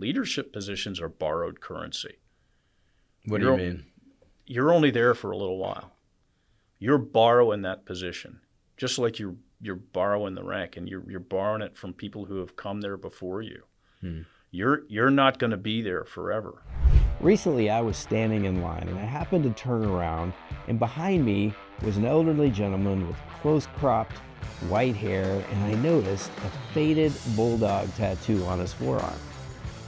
leadership positions are borrowed currency. What do you mean? You're only there for a little while. You're borrowing that position, just like you're borrowing the rank, and you're borrowing it from people who have come there before you. You're not going to be there forever. Recently, I was standing in line, and I happened to turn around, and behind me was an elderly gentleman with close-cropped white hair, and I noticed a faded bulldog tattoo on his forearm.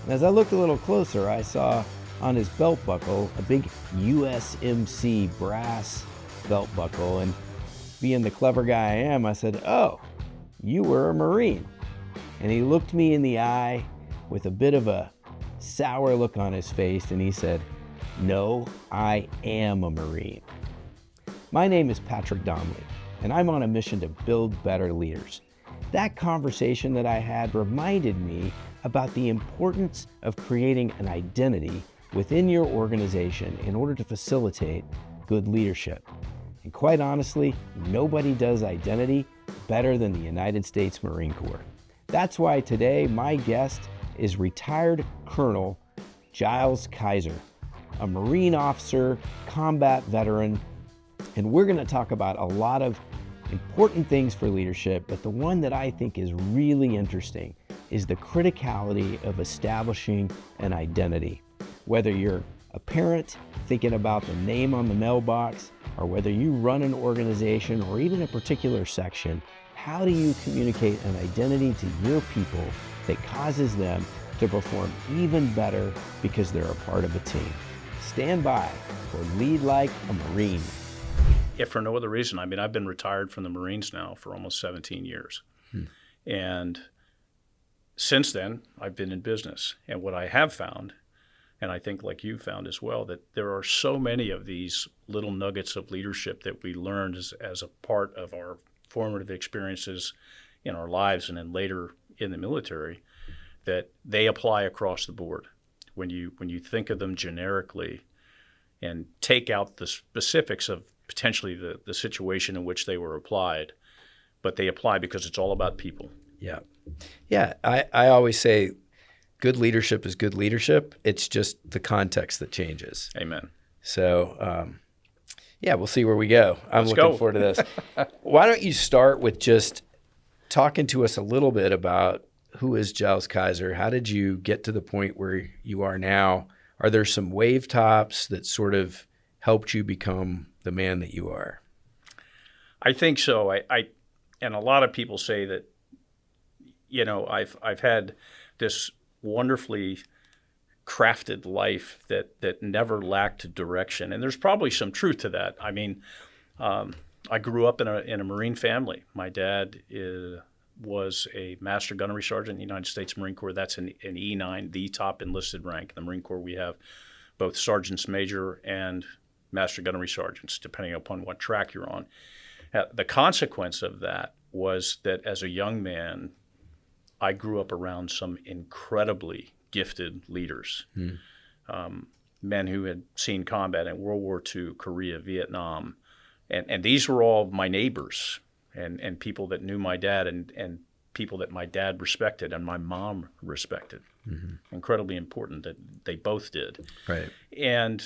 And as I looked a little closer, I saw on his belt buckle a big USMC brass belt buckle, and being the clever guy I am, I said, "Oh, you were a Marine." And he looked me in the eye with a bit of a sour look on his face, and he said, "No, I am a Marine." My name is Patrick Domley, and I'm on a mission to build better leaders. That conversation that I had reminded me about the importance of creating an identity within your organization in order to facilitate good leadership. And quite honestly, nobody does identity better than the United States Marine Corps. That's why today my guest is retired Colonel Giles Kyser, a Marine officer, combat veteran, and we're going to talk about a lot of important things for leadership, but the one that I think is really interesting is the criticality of establishing an identity. Whether you're a parent thinking about the name on the mailbox, or whether you run an organization or even a particular section, how do you communicate an identity to your people that causes them to perform even better because they're a part of a team? Stand by for Lead Like a Marine. If for no other reason, I mean, I've been retired from the Marines now for almost 17 years. And since then, I've been in business. And what I have found, and I think like you found as well, that there are so many of these little nuggets of leadership that we learned as a part of our formative experiences in our lives and then later in the military, that they apply across the board. When you think of them generically and take out the specifics of potentially the situation in which they were applied, but they apply because it's all about people. Yeah. I always say good leadership is good leadership. It's just the context that changes. Amen. So, we'll see where we go. I'm Let's looking go. forward to this. Why don't you start with just talking to us a little bit about who is Giles Kyser? How did you get to the point where you are now? Are there some wave tops that sort of helped you become the man that you are? I think so. I and a lot of people say that, you know, I've had this wonderfully crafted life that never lacked direction, and there's probably some truth to that. I mean, I grew up in a Marine family. My dad was a Master Gunnery Sergeant in the United States Marine Corps. That's an E9, the top enlisted rank. In the Marine Corps, we have both Sergeants Major and Master Gunnery Sergeants, depending upon what track you're on. The consequence of that was that as a young man, I grew up around some incredibly gifted leaders, men who had seen combat in World War II, Korea, Vietnam. And these were all my neighbors and people that knew my dad and people that my dad respected and my mom respected. Incredibly important that they both did. Right. And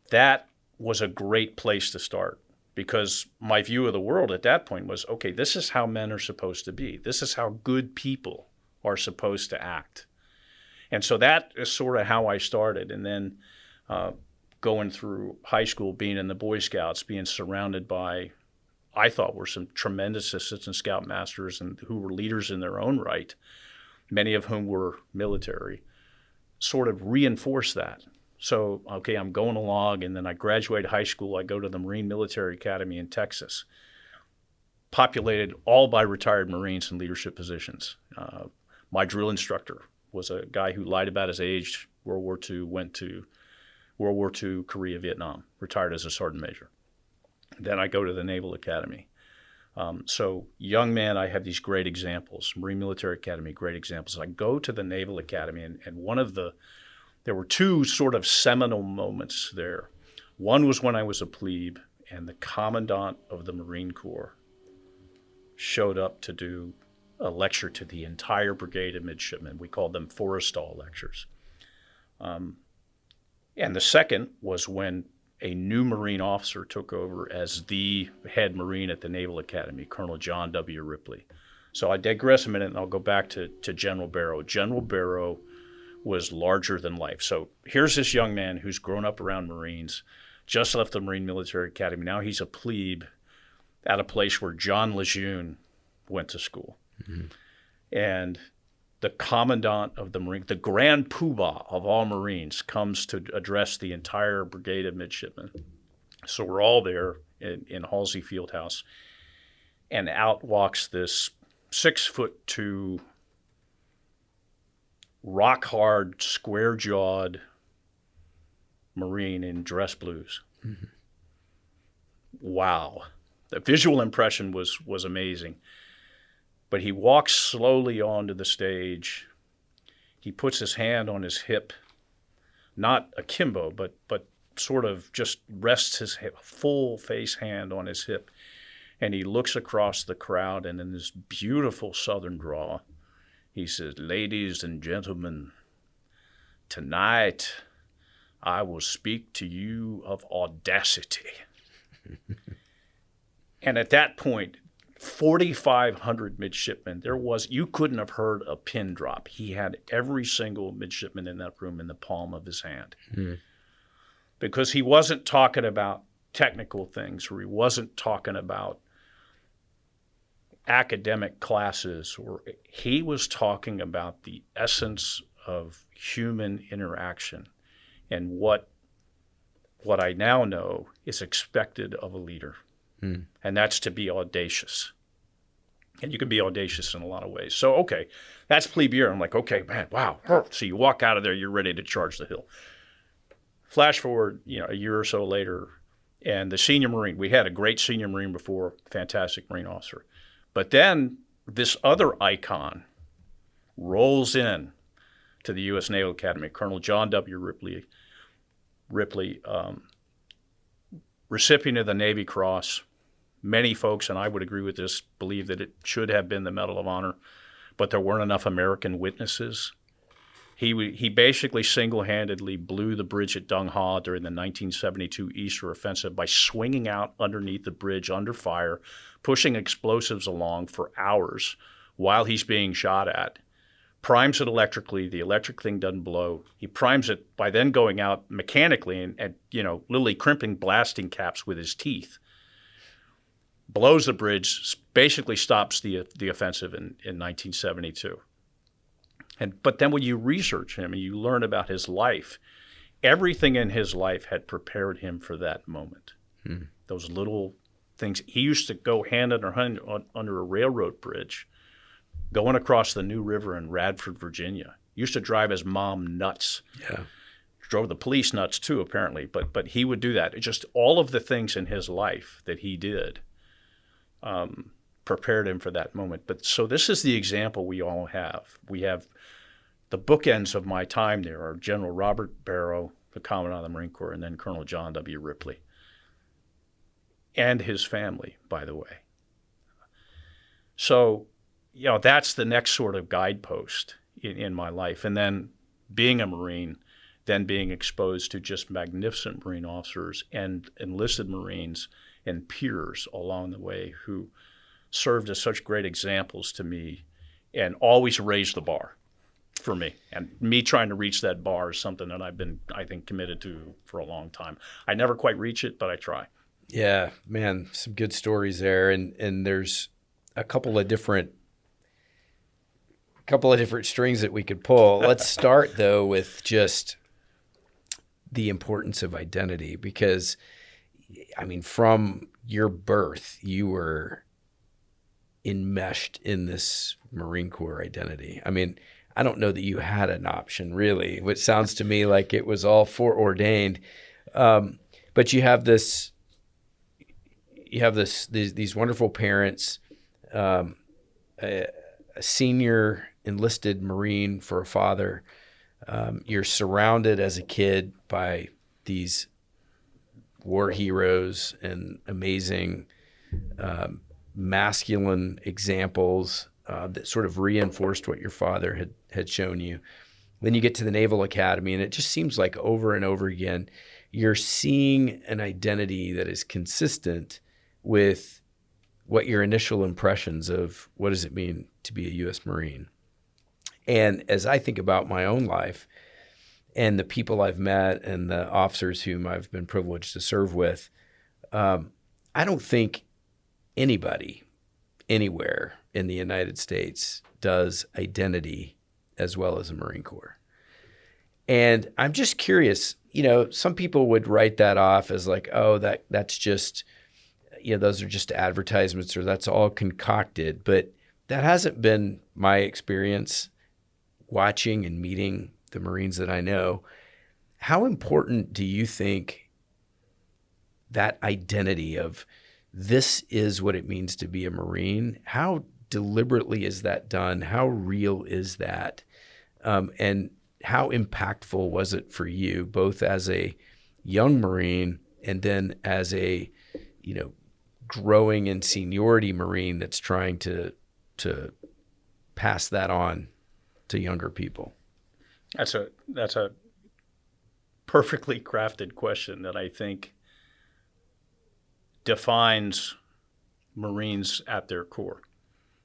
that was a great place to start, because my view of the world at that point was, okay, this is how men are supposed to be. This is how good people are supposed to act. And so that is sort of how I started. And then going through high school, being in the Boy Scouts, being surrounded by, I thought were some tremendous assistant scout masters and who were leaders in their own right, many of whom were military, sort of reinforced that. So, okay, I'm going along, and then I graduate high school. I go to the Marine Military Academy in Texas, populated all by retired Marines in leadership positions. My drill instructor was a guy who lied about his age, World War II, went to World War II, Korea, Vietnam, retired as a sergeant major. Then I go to the Naval Academy. So young man, I have these great examples. Marine Military Academy, great examples. I go to the Naval Academy, and there were two sort of seminal moments there. One was when I was a plebe, and the commandant of the Marine Corps showed up to do a lecture to the entire brigade of midshipmen. We called them Forrestal lectures. And the second was when a new Marine officer took over as the head Marine at the Naval Academy, Colonel John W. Ripley. So I digress a minute and I'll go back to General Barrow. General Barrow was larger than life. So here's this young man who's grown up around Marines, just left the Marine Military Academy. Now he's a plebe at a place where John Lejeune went to school. Mm-hmm. And the commandant of the Marine, the grand poobah of all Marines, comes to address the entire brigade of midshipmen. So we're all there in Halsey Fieldhouse, and out walks this 6'2", rock-hard, square-jawed Marine in dress blues. Mm-hmm. Wow. The visual impression was amazing. But he walks slowly onto the stage. He puts his hand on his hip, not akimbo, but sort of just rests his full face hand on his hip. And he looks across the crowd, and in this beautiful Southern drawl, he says, "Ladies and gentlemen, tonight I will speak to you of audacity." And at that point, 4,500 midshipmen, you couldn't have heard a pin drop. He had every single midshipman in that room in the palm of his hand. Mm. Because he wasn't talking about technical things, or he wasn't talking about academic classes, or he was talking about the essence of human interaction and what I now know is expected of a leader. Mm. And that's to be audacious. And you can be audacious in a lot of ways. So, okay, that's plebe year. I'm like, okay, man, wow. So you walk out of there, you're ready to charge the hill. Flash forward, a year or so later, and the senior Marine, we had a great senior Marine before, fantastic Marine officer. But then this other icon rolls in to the U.S. Naval Academy, Colonel John W. Ripley, recipient of the Navy Cross. Many folks, and I would agree with this, believe that it should have been the Medal of Honor, but there weren't enough American witnesses. He basically single-handedly blew the bridge at Dong Ha during the 1972 Easter Offensive by swinging out underneath the bridge under fire, pushing explosives along for hours while he's being shot at. Primes it electrically. The electric thing doesn't blow. He primes it by then going out mechanically and literally crimping blasting caps with his teeth. Blows the bridge, basically stops the offensive in 1972. But then when you research him and you learn about his life, everything in his life had prepared him for that moment. Hmm. Those little things. He used to go hand under hand under a railroad bridge, going across the New River in Radford, Virginia. Used to drive his mom nuts. Yeah. Drove the police nuts too, apparently. But he would do that. It just all of the things in his life that he did prepared him for that moment. But so this is the example we all have. We have the bookends of my time there are General Robert Barrow, the Commandant of the Marine Corps, and then Colonel John W. Ripley. And his family, by the way. So, that's the next sort of guidepost in my life. And then being a Marine, then being exposed to just magnificent Marine officers and enlisted Marines and peers along the way who served as such great examples to me and always raised the bar for me. And me trying to reach that bar is something that I've been, I think, committed to for a long time. I never quite reach it, but I try. Yeah, man, some good stories there. And there's a couple of different strings that we could pull. Let's start, though, with just the importance of identity, because from your birth, you were enmeshed in this Marine Corps identity. I don't know that you had an option, really, which sounds to me like it was all foreordained. But you have these wonderful parents, a senior enlisted Marine for a father. You're surrounded as a kid by these war heroes and amazing masculine examples. that sort of reinforced what your father had shown you. Then you get to the Naval Academy, and it just seems like over and over again, you're seeing an identity that is consistent with what your initial impressions of what does it mean to be a U.S. Marine. And as I think about my own life and the people I've met and the officers whom I've been privileged to serve with, I don't think anybody anywhere in the United States does identity as well as a Marine Corps. And I'm just curious, some people would write that off as like, oh, that's just, those are just advertisements or that's all concocted. But that hasn't been my experience watching and meeting the Marines that I know. How important do you think that identity of this is what it means to be a Marine, how deliberately is that done? How real is that? And how impactful was it for you, both as a young Marine and then as a, growing in seniority Marine that's trying to pass that on to younger people? That's a perfectly crafted question that I think defines Marines at their core,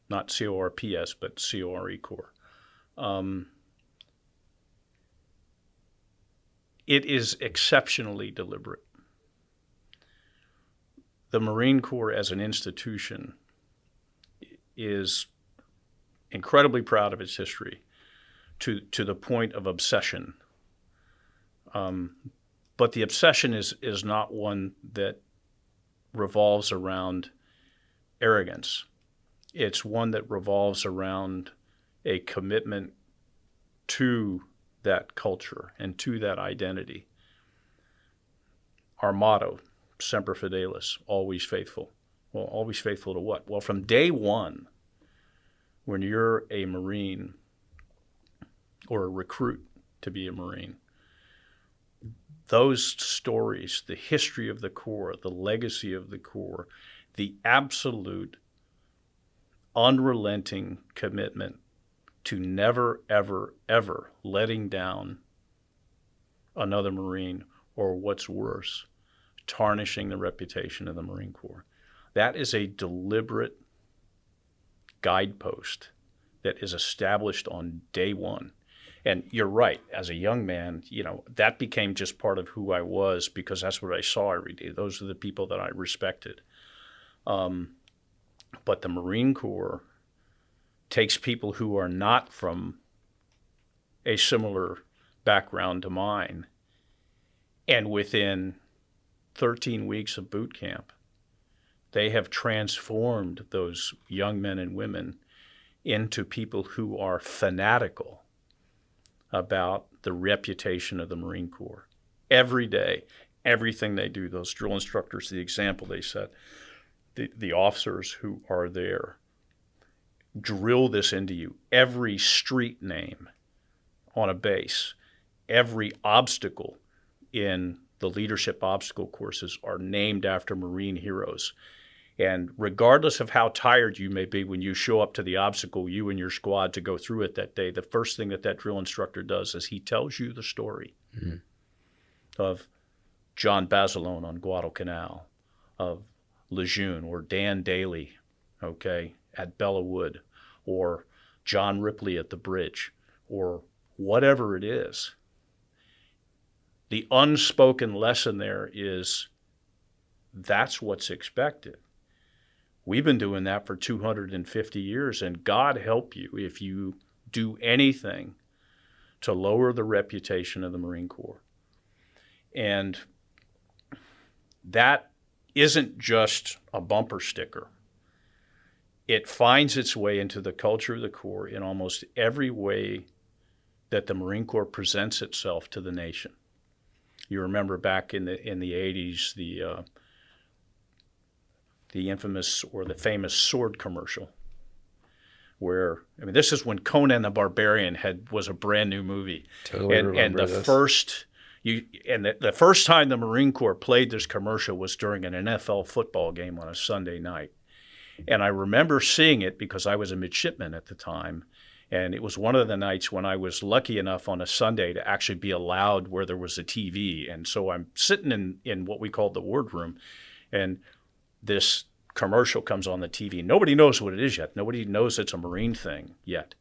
not CORPS, but CORE core. It is exceptionally deliberate. The Marine Corps as an institution is incredibly proud of its history to the point of obsession. But the obsession is not one that revolves around arrogance. It's one that revolves around a commitment to that culture and to that identity. Our motto, Semper Fidelis, always faithful. Well, always faithful to what? Well, from day one, when you're a Marine or a recruit to be a Marine, those stories, the history of the Corps, the legacy of the Corps, the absolute unrelenting commitment to never, ever, ever letting down another Marine, or what's worse, tarnishing the reputation of the Marine Corps. That is a deliberate guidepost that is established on day one. And you're right, as a young man, that became just part of who I was because that's what I saw every day. Those are the people that I respected. But the Marine Corps takes people who are not from a similar background to mine, and within 13 weeks of boot camp, they have transformed those young men and women into people who are fanatical about the reputation of the Marine Corps. Every day, everything they do, those drill instructors, the example they set, the officers who are there drill this into you. Every street name on a base, every obstacle in the leadership obstacle courses are named after Marine heroes. And regardless of how tired you may be when you show up to the obstacle, you and your squad to go through it that day, the first thing that drill instructor does is he tells you the story of John Basilone on Guadalcanal, of Lejeune, or Dan Daly, at Bella Wood, or John Ripley at the bridge, or whatever it is. The unspoken lesson there is that's what's expected. We've been doing that for 250 years, and God help you if you do anything to lower the reputation of the Marine Corps. And that isn't just a bumper sticker. It finds its way into the culture of the Corps in almost every way that the Marine Corps presents itself to the nation. You remember back in the 80s, the infamous or the famous sword commercial, where this is when Conan the Barbarian was a brand new movie. Totally remember and the this. the first time the Marine Corps played this commercial was during an NFL football game on a Sunday night. And I remember seeing it because I was a midshipman at the time. And it was one of the nights when I was lucky enough on a Sunday to actually be allowed where there was a TV. And so I'm sitting in what we called the wardroom, and this commercial comes on the TV. Nobody knows what it is yet. Nobody knows it's a Marine thing yet.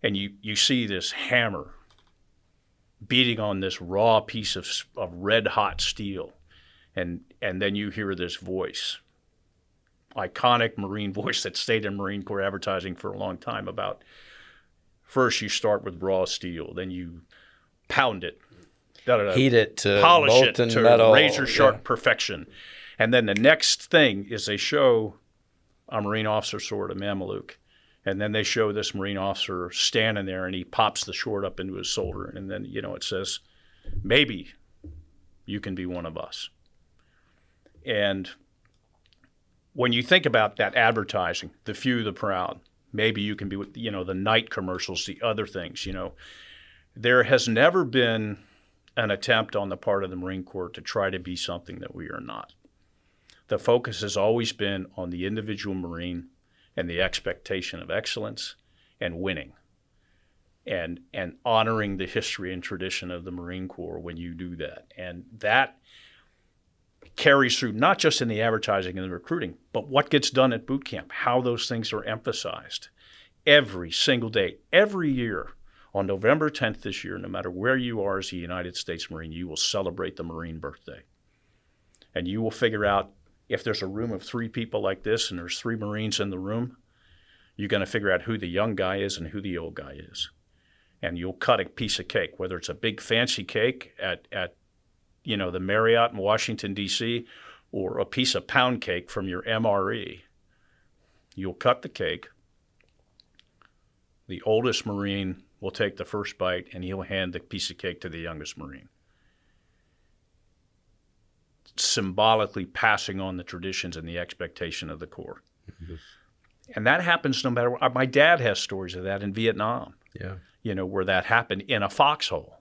And you see this hammer beating on this raw piece of red hot steel. And then you hear this voice, iconic Marine voice that stayed in Marine Corps advertising for a long time about, first you start with raw steel, then you pound it, heat it to polish it molten to metal, razor sharp perfection. And then the next thing is they show a Marine officer sword, a Mameluke. And then they show this Marine officer standing there, and he pops the sword up into his shoulder. And then, it says, maybe you can be one of us. And when you think about that advertising, the few, the proud, maybe you can be, the night commercials, the other things, there has never been an attempt on the part of the Marine Corps to try to be something that we are not. The focus has always been on the individual Marine and the expectation of excellence and winning and honoring the history and tradition of the Marine Corps when you do that. And that carries through not just in the advertising and the recruiting, but what gets done at boot camp, how those things are emphasized every single day, every year. On November 10th this year, no matter where you are as a United States Marine, you will celebrate the Marine birthday. And you will figure out, if there's a room of 3 people like this and there's 3 Marines in the room, you're going to figure out who the young guy is and who the old guy is. And you'll cut a piece of cake, whether it's a big fancy cake at the Marriott in Washington, D.C., or a piece of pound cake from your MRE. You'll cut the cake. The oldest Marine will take the first bite, and he'll hand the piece of cake to the youngest Marine, symbolically passing on the traditions and the expectation of the Corps. Mm-hmm. And that happens no matter what. My dad has stories of that in Vietnam, where that happened in a foxhole.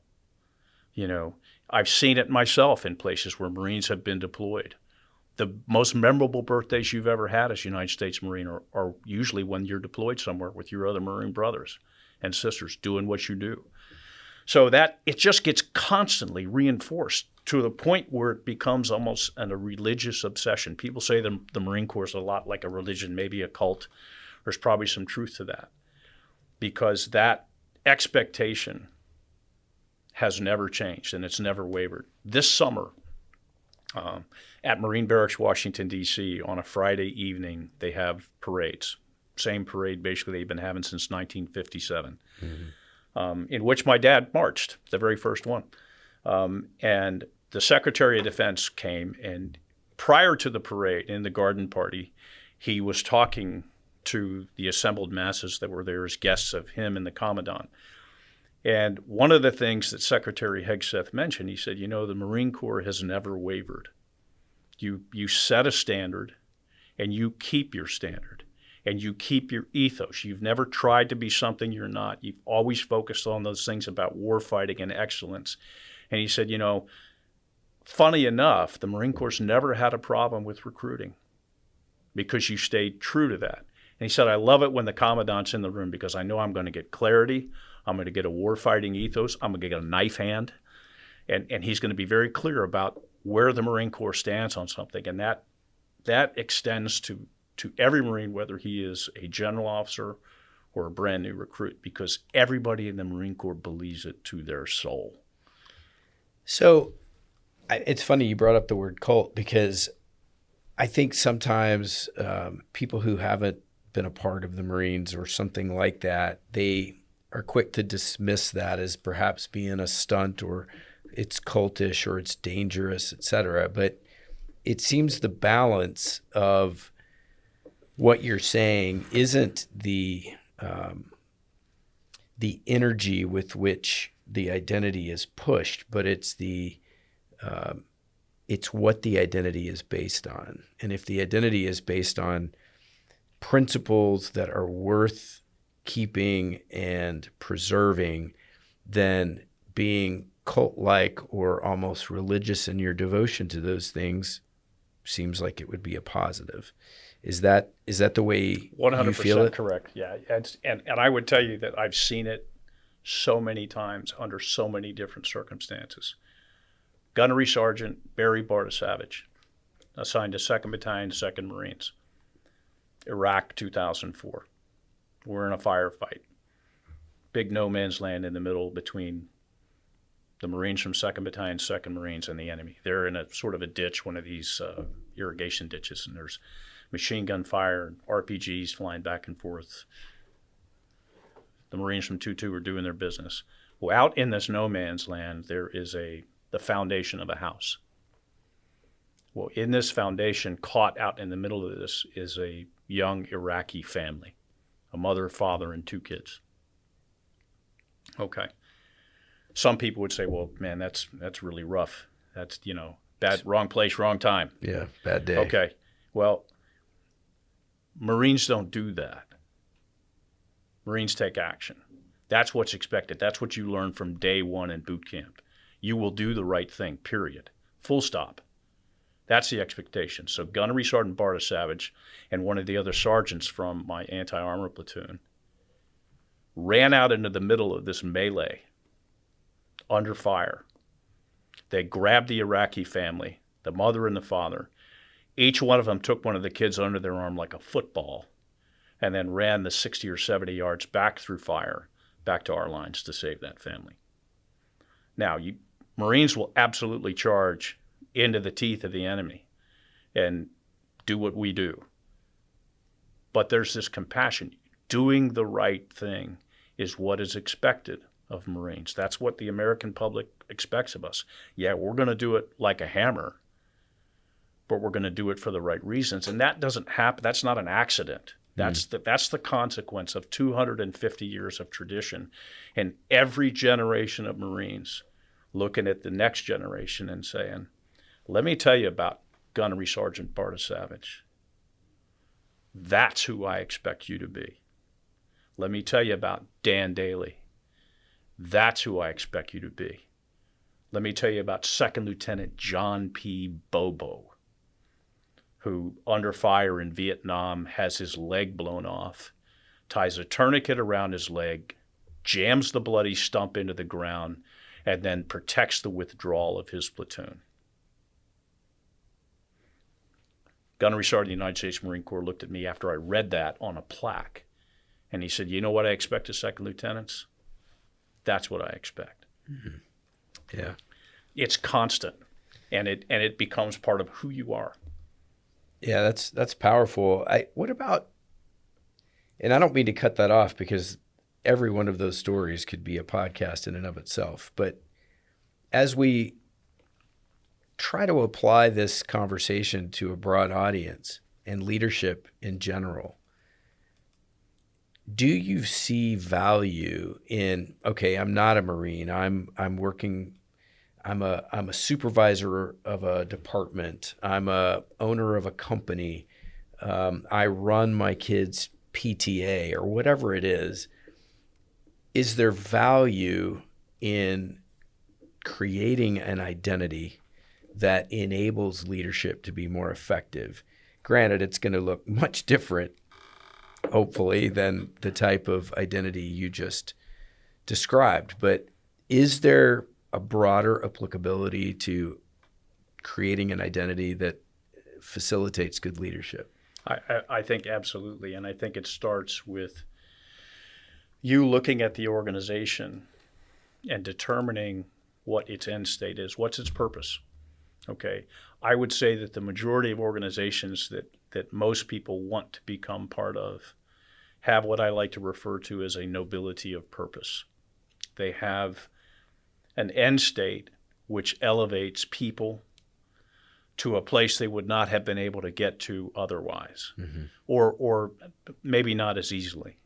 I've seen it myself in places where Marines have been deployed. The most memorable birthdays you've ever had as a United States Marine are usually when you're deployed somewhere with your other Marine brothers and sisters doing what you do. So that it just gets constantly reinforced to the point where it becomes almost a religious obsession. People say the Marine Corps is a lot like a religion, maybe a cult. There's probably some truth to that, because that expectation has never changed and it's never wavered. This summer, at Marine Barracks, Washington, D.C., on a Friday evening, they have parades. Same parade basically they've been having since 1957, in which my dad marched, the very first one. And the Secretary of Defense came, and prior to the parade, in the garden party, he was talking to the assembled masses that were there as guests of him and the Commandant. And one of the things that Secretary Hegseth mentioned, he said, the Marine Corps has never wavered. You set a standard, and you keep your standard, and you keep your ethos. You've never tried to be something you're not. You've always focused on those things about warfighting and excellence. And he said, funny enough, the Marine Corps never had a problem with recruiting because you stayed true to that. And he said, I love it when the Commandant's in the room because I know I'm going to get clarity. I'm going to get a warfighting ethos. I'm going to get a knife hand. And he's going to be very clear about where the Marine Corps stands on something. And that extends to every Marine, whether he is a general officer or a brand new recruit, because everybody in the Marine Corps believes it to their soul. So it's funny you brought up the word cult, because I think sometimes people who haven't been a part of the Marines or something like that, they are quick to dismiss that as perhaps being a stunt, or it's cultish, or it's dangerous, etc. But it seems the balance of what you're saying isn't the energy with which the identity is pushed, but it's it's what the identity is based on. And if the identity is based on principles that are worth keeping and preserving, then being cult-like or almost religious in your devotion to those things seems like it would be a positive. Is that the way you feel 100% it? correct. Yeah. And I would tell you that I've seen it so many times under so many different circumstances. Gunnery Sergeant Barry Bartasavage, assigned to 2nd Battalion, 2nd Marines, Iraq 2004. We're in a firefight. Big no man's land in the middle between the Marines from 2nd Battalion, 2nd Marines, and the enemy. They're in a sort of a ditch, one of these irrigation ditches, and there's machine gun fire and RPGs flying back and forth. The Marines from 2-2 are doing their business. Well, out in this no man's land, there is the foundation of a house. Well, in this foundation, caught out in the middle of this, is a young Iraqi family, a mother, father, and 2 kids. Okay. Some people would say, well, man, that's really rough. That's, bad, wrong place, wrong time. Yeah, bad day. Okay. Well, Marines don't do that. Marines take action. That's what's expected. That's what you learn from day one in boot camp. You will do the right thing, period. Full stop. That's the expectation. So Gunnery Sergeant Bartasavage and one of the other sergeants from my anti-armor platoon ran out into the middle of this melee under fire. They grabbed the Iraqi family, the mother and the father. Each one of them took one of the kids under their arm like a football and then ran the 60 or 70 yards back through fire, back to our lines to save that family. Now, Marines will absolutely charge into the teeth of the enemy and do what we do. But there's this compassion. Doing the right thing is what is expected of Marines. That's what the American public expects of us. Yeah, we're going to do it like a hammer, but we're going to do it for the right reasons. And that doesn't happen. That's not an accident. That's the consequence of 250 years of tradition. And every generation of Marines looking at the next generation and saying, let me tell you about Gunnery Sergeant Bartasavage. That's who I expect you to be. Let me tell you about Dan Daly. That's who I expect you to be. Let me tell you about Second Lieutenant John P. Bobo, who, under fire in Vietnam, has his leg blown off, ties a tourniquet around his leg, jams the bloody stump into the ground, and then protects the withdrawal of his platoon. Gunnery Sergeant of the United States Marine Corps looked at me after I read that on a plaque, and he said, you know what I expect of second lieutenants? That's what I expect. Mm-hmm. Yeah. It's constant, and it becomes part of who you are. Yeah, that's powerful. What about, and I don't mean to cut that off because every one of those stories could be a podcast in and of itself, but as we try to apply this conversation to a broad audience and leadership in general, do you see value in, okay, I'm not a Marine, I'm a supervisor of a department, I'm a owner of a company, I run my kids' PTA or whatever it is there value in creating an identity that enables leadership to be more effective? Granted, it's going to look much different, hopefully, than the type of identity you just described, but is there a broader applicability to creating an identity that facilitates good leadership? I think absolutely, and I think it starts with you looking at the organization and determining what its end state is. What's its purpose? Okay, I would say that the majority of organizations that most people want to become part of have what I like to refer to as a nobility of purpose. They have an end state which elevates people to a place they would not have been able to get to otherwise, mm-hmm. or maybe not as easily.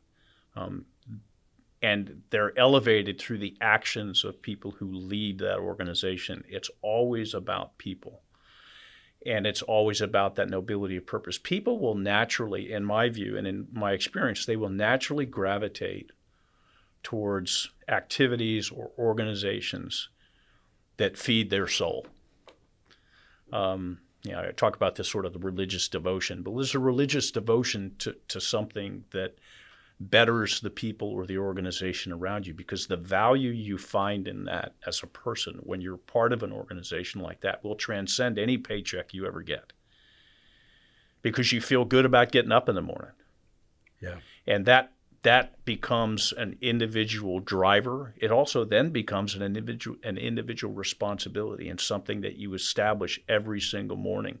And they're elevated through the actions of people who lead that organization. It's always about people. And it's always about that nobility of purpose. People will naturally, in my view and in my experience, they will naturally gravitate towards activities or organizations that feed their soul. I talk about this sort of the religious devotion, but there's a religious devotion to something that betters the people or the organization around you, because the value you find in that as a person when you're part of an organization like that will transcend any paycheck you ever get, because you feel good about getting up in the morning. Yeah. And that becomes an individual driver. It also then becomes an individual responsibility and something that you establish every single morning.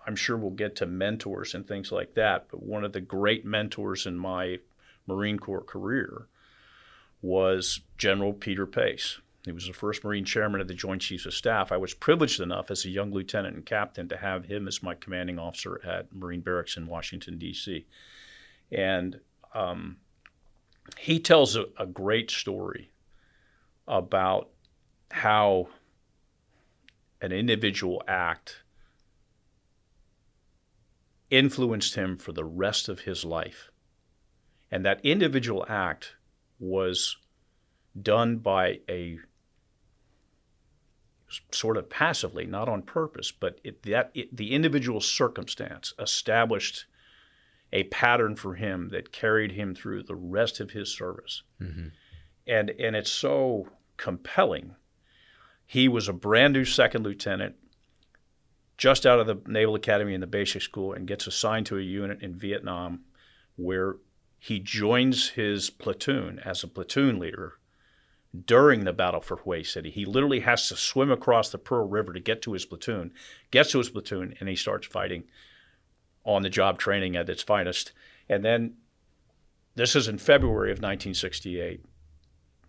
I'm sure we'll get to mentors and things like that, but one of the great mentors in my Marine Corps career was General Peter Pace. He was the first Marine chairman of the Joint Chiefs of Staff. I was privileged enough as a young lieutenant and captain to have him as my commanding officer at Marine Barracks in Washington, D.C. And he tells a great story about how an individual act influenced him for the rest of his life. And that individual act was done by a sort of passively, not on purpose, but the individual circumstance established a pattern for him that carried him through the rest of his service. Mm-hmm. And it's so compelling. He was a brand new second lieutenant, just out of the Naval Academy and the basic school, and gets assigned to a unit in Vietnam where he joins his platoon as a platoon leader during the battle for Hue City. He literally has to swim across the Pearl River to get to his platoon, gets to his platoon, and he starts fighting on-the-job training at its finest. And then this is in February of 1968.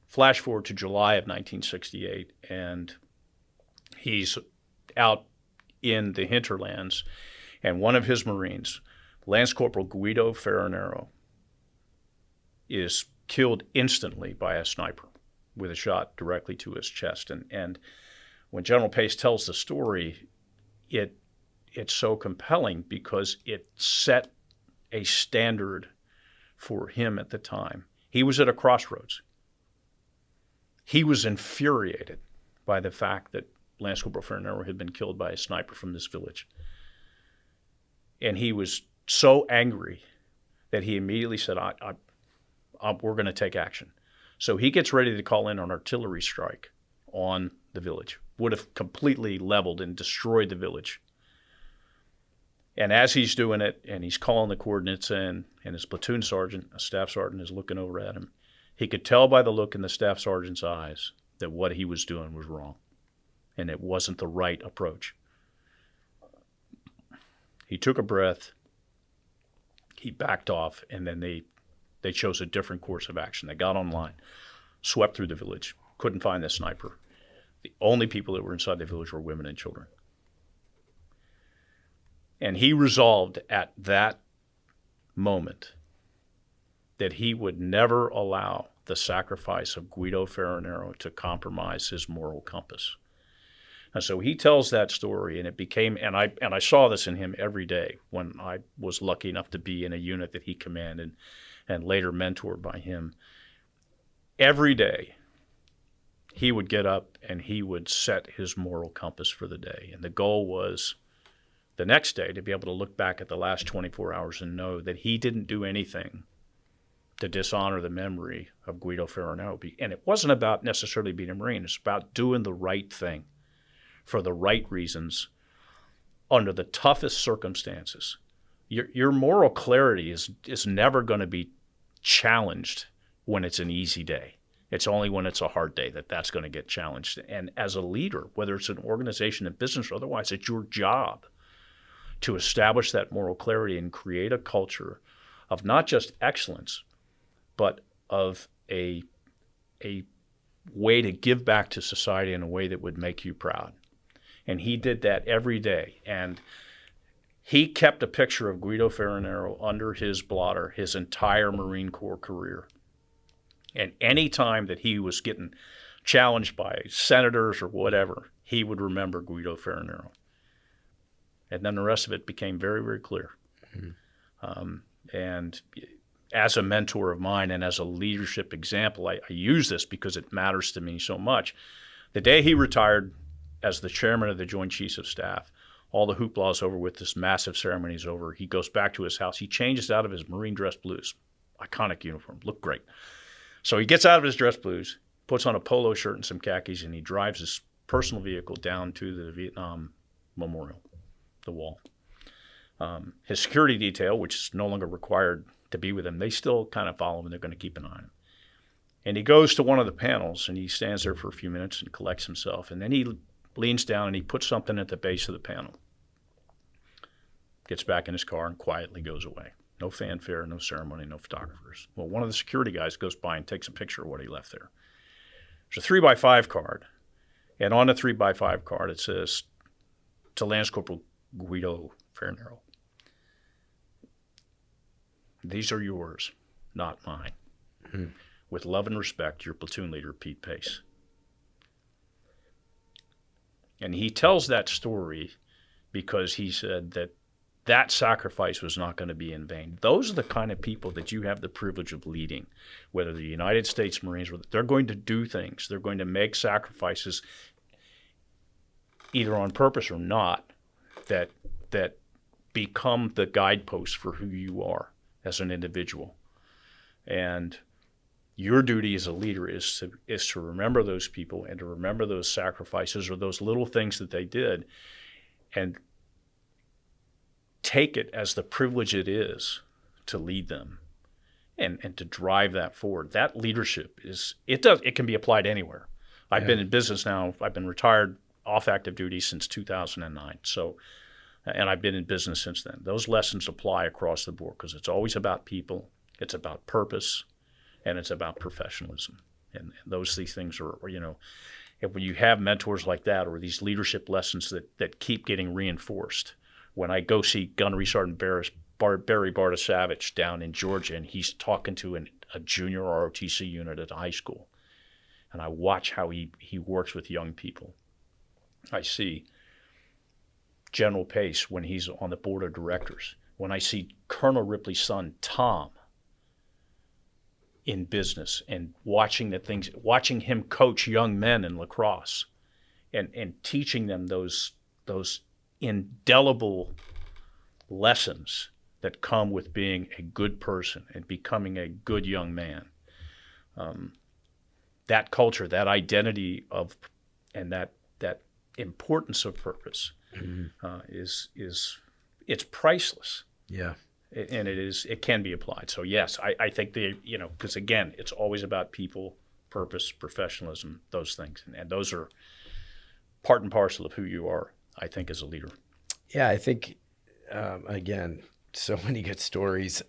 Flash forward to July of 1968, and he's out in the hinterlands, and one of his Marines, Lance Corporal Guido Ferranero, is killed instantly by a sniper with a shot directly to his chest. And when General Pace tells the story, it's so compelling because it set a standard for him at the time. He was at a crossroads. He was infuriated by the fact that Lance Corporal Ferranero had been killed by a sniper from this village. And he was so angry that he immediately said, we're going to take action. So he gets ready to call in an artillery strike on the village. Would have completely leveled and destroyed the village. And as he's doing it, and he's calling the coordinates in, and his platoon sergeant, a staff sergeant, is looking over at him, he could tell by the look in the staff sergeant's eyes that what he was doing was wrong, and it wasn't the right approach. He took a breath, he backed off, and then they chose a different course of action. They got online, swept through the village, couldn't find the sniper. The only people that were inside the village were women and children. And he resolved at that moment that he would never allow the sacrifice of Guido Ferranero to compromise his moral compass. And so he tells that story, and it became, and I saw this in him every day when I was lucky enough to be in a unit that he commanded and later mentored by him. Every day, he would get up and he would set his moral compass for the day. And the goal was the next day to be able to look back at the last 24 hours and know that he didn't do anything to dishonor the memory of Guido Ferranero. And it wasn't about necessarily being a Marine. It's about doing the right thing for the right reasons under the toughest circumstances. Your moral clarity is never going to be challenged when it's an easy day. It's only when it's a hard day that's going to get challenged. And as a leader, whether it's an organization, a business, or otherwise, it's your job to establish that moral clarity and create a culture of not just excellence, but of a way to give back to society in a way that would make you proud. And he did that every day. And he kept a picture of Guido Ferranero under his blotter his entire Marine Corps career. And any time that he was getting challenged by senators or whatever, he would remember Guido Ferranero. And then the rest of it became very, very clear. Mm-hmm. And as a mentor of mine and as a leadership example, I use this because it matters to me so much. The day he retired as the chairman of the Joint Chiefs of Staff. All the hoopla is over with. This massive ceremony is over. He goes back to his house. He changes out of his Marine dress blues. Iconic uniform. Looked great. So he gets out of his dress blues, puts on a polo shirt and some khakis, and he drives his personal vehicle down to the Vietnam Memorial, the wall. His security detail, which is no longer required to be with him, they still kind of follow him, and they're going to keep an eye on him. And he goes to one of the panels, and he stands there for a few minutes and collects himself. And then he leans down, and he puts something at the base of the panel. Gets back in his car and quietly goes away. No fanfare, no ceremony, no photographers. Well, one of the security guys goes by and takes a picture of what he left there. There's a 3x5 card. And on the 3x5 card, it says, to Lance Corporal Guido Fairnarrow, these are yours, not mine. Mm-hmm. With love and respect, your platoon leader, Pete Pace. And he tells that story because he said that sacrifice was not going to be in vain. Those are the kind of people that you have the privilege of leading, whether the United States Marines, they're going to do things. They're going to make sacrifices either on purpose or not that become the guideposts for who you are as an individual. And your duty as a leader is to remember those people and to remember those sacrifices or those little things that they did and take it as the privilege it is to lead them and to drive that forward. That leadership it can be applied anywhere. I've been in business now. I've been retired off active duty since 2009. And I've been in business since then. Those lessons apply across the board because it's always about people. It's about purpose. And it's about professionalism. And these things are, and when you have mentors like that or these leadership lessons that keep getting reinforced. When I go see Gunnery Sergeant Barry Bartasavich down in Georgia, and he's talking to a junior ROTC unit at a high school, and I watch how he works with young people. I see General Pace when he's on the board of directors. When I see Colonel Ripley's son, Tom, in business and watching him coach young men in lacrosse and teaching them those indelible lessons that come with being a good person and becoming a good young man. That culture, that identity of, and that importance of purpose it's priceless. Yeah. And it can be applied. So yes, I think because again, it's always about people, purpose, professionalism, those things. And those are part and parcel of who you are, I think, as a leader. Yeah, I think, again, so many good stories.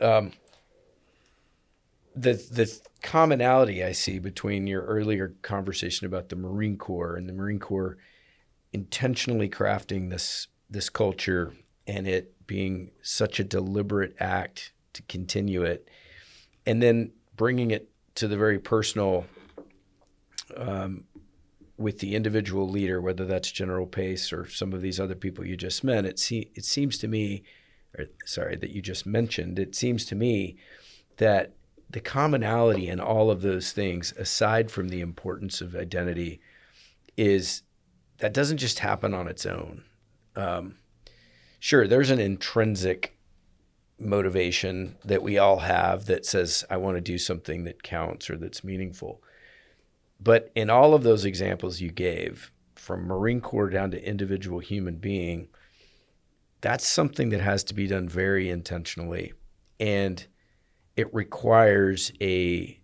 The commonality I see between your earlier conversation about the Marine Corps and the Marine Corps intentionally crafting this culture and it being such a deliberate act to continue it, and then bringing it to the very personal with the individual leader, whether that's General Pace or some of these other people you just mentioned. It seems to me that the commonality in all of those things, aside from the importance of identity, is that doesn't just happen on its own. Sure, there's an intrinsic motivation that we all have that says, I want to do something that counts or that's meaningful. But in all of those examples you gave, from Marine Corps down to individual human being, that's something that has to be done very intentionally. And it requires a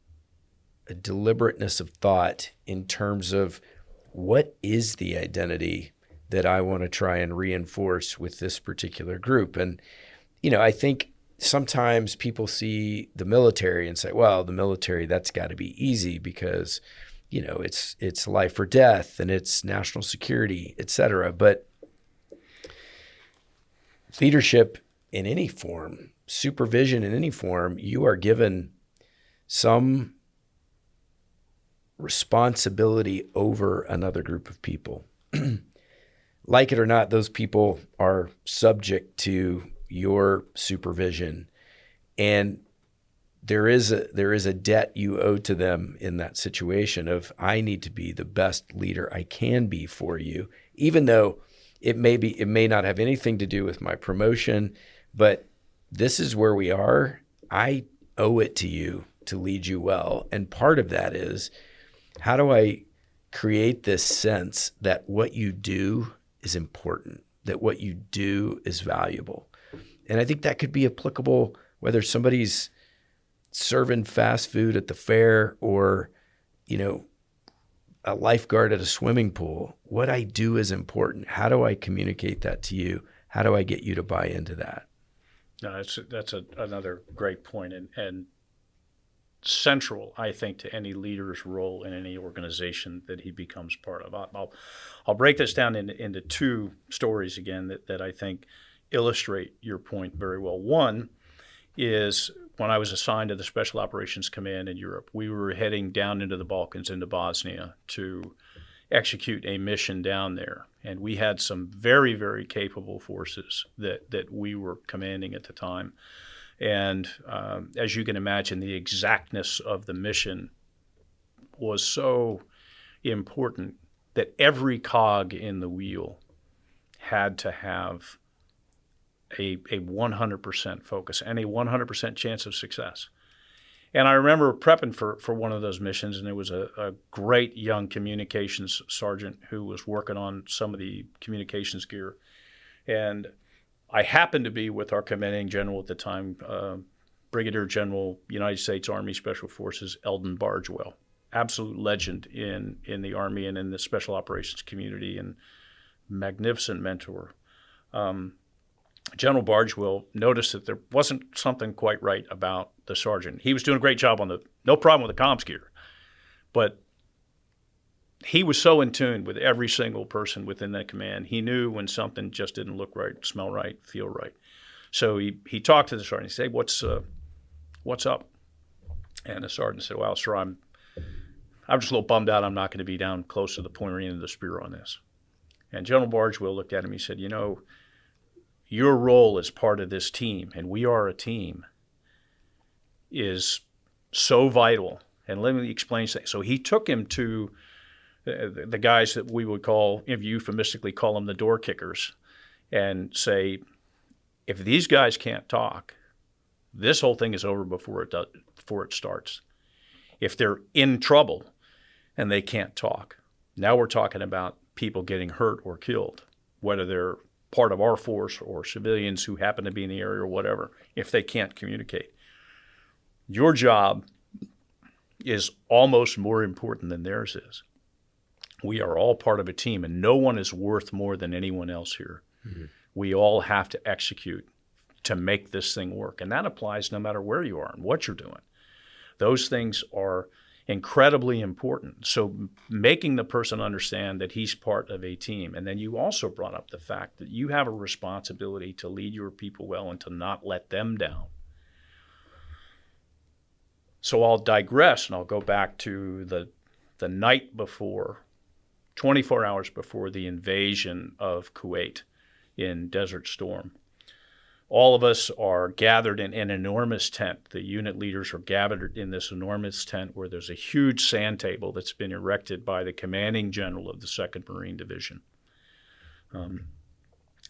deliberateness of thought in terms of what is the identity that I want to try and reinforce with this particular group. And, I think sometimes people see the military and say, well, the military, that's got to be easy because, it's life or death and it's national security, et cetera. But leadership in any form, supervision in any form, you are given some responsibility over another group of people. Like it or not, those people are subject to your supervision. And there is a debt you owe to them in that situation of, I need to be the best leader I can be for you, even though it may not have anything to do with my promotion, but this is where we are. I owe it to you to lead you well. And part of that is, how do I create this sense that what you do is important, that what you do is valuable? And I think that could be applicable whether somebody's serving fast food at the fair or, a lifeguard at a swimming pool. What I do is important. How do I communicate that to you? How do I get you to buy into that? No, that's another great point, and central, I think, to any leader's role in any organization that he becomes part of. I'll break this down into two stories again that I think illustrate your point very well. One is when I was assigned to the Special Operations Command in Europe, we were heading down into the Balkans, into Bosnia, to execute a mission down there. And we had some very, very capable forces that we were commanding at the time. And as you can imagine, the exactness of the mission was so important that every cog in the wheel had to have a 100% focus and a 100% chance of success. And I remember prepping for one of those missions, and there was a great young communications sergeant who was working on some of the communications gear. And I happened to be with our commanding general at the time, Brigadier General, United States Army Special Forces, Eldon Bargewell, absolute legend in the Army and in the special operations community, and magnificent mentor. General Bargewell noticed that there wasn't something quite right about the sergeant. He was doing a great job no problem with the comms gear, but he was so in tune with every single person within that command. He knew when something just didn't look right, smell right, feel right. So he talked to the sergeant. He said, "Hey, what's up?" And the sergeant said, "Well, sir, I'm just a little bummed out. I'm not going to be down close to the point or end of the spear on this." And General Bargewell looked at him. He said, "Your role as part of this team, and we are a team, is so vital." And let me explain something. So he took him to the guys that we would euphemistically call them the door kickers, and say, if these guys can't talk, this whole thing is over before it starts. If they're in trouble and they can't talk, now we're talking about people getting hurt or killed, whether they're part of our force or civilians who happen to be in the area or whatever, if they can't communicate. Your job is almost more important than theirs is. We are all part of a team, and no one is worth more than anyone else here. Mm-hmm. We all have to execute to make this thing work, and that applies no matter where you are and what you're doing. Those things are incredibly important. So making the person understand that he's part of a team. And then you also brought up the fact that you have a responsibility to lead your people well and to not let them down. So I'll digress, and I'll go back to the night before, 24 hours before the invasion of Kuwait in Desert Storm. All of us are gathered in an enormous tent. The unit leaders are gathered in this enormous tent where there's a huge sand table that's been erected by the commanding general of the 2nd Marine Division,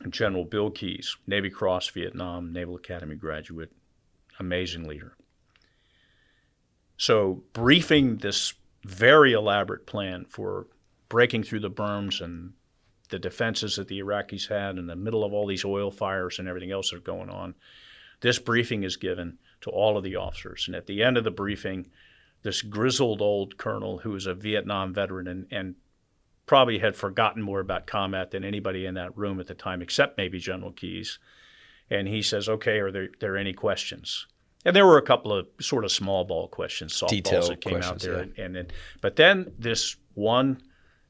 General Bill Keyes, Navy Cross, Vietnam, Naval Academy graduate, amazing leader. So briefing this very elaborate plan for breaking through the berms and the defenses that the Iraqis had in the middle of all these oil fires and everything else that are going on. This briefing is given to all of the officers. And at the end of the briefing, this grizzled old colonel who was a Vietnam veteran and probably had forgotten more about combat than anybody in that room at the time, except maybe General Keyes. And he says, "Okay, are there any questions?" And there were a couple of sort of small ball questions, softballs that came out there. Yeah. But then this one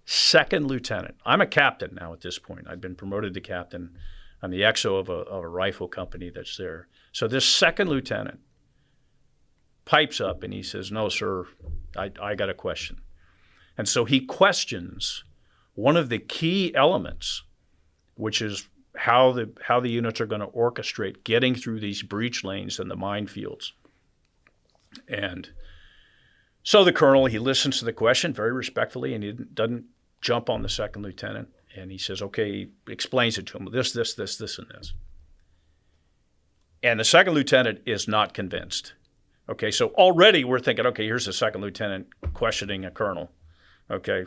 second lieutenant. I'm a captain now at this point. I've been promoted to captain. I'm the XO of a rifle company that's there. So this second lieutenant pipes up and he says, "No, sir, I got a question." And so he questions one of the key elements, which is how the units are going to orchestrate getting through these breach lanes and the minefields. And so the colonel, he listens to the question very respectfully, and he doesn't jump on the second lieutenant. And he says, okay, he explains it to him, this, and this. And the second lieutenant is not convinced. Okay, so already we're thinking, okay, here's the second lieutenant questioning a colonel. Okay,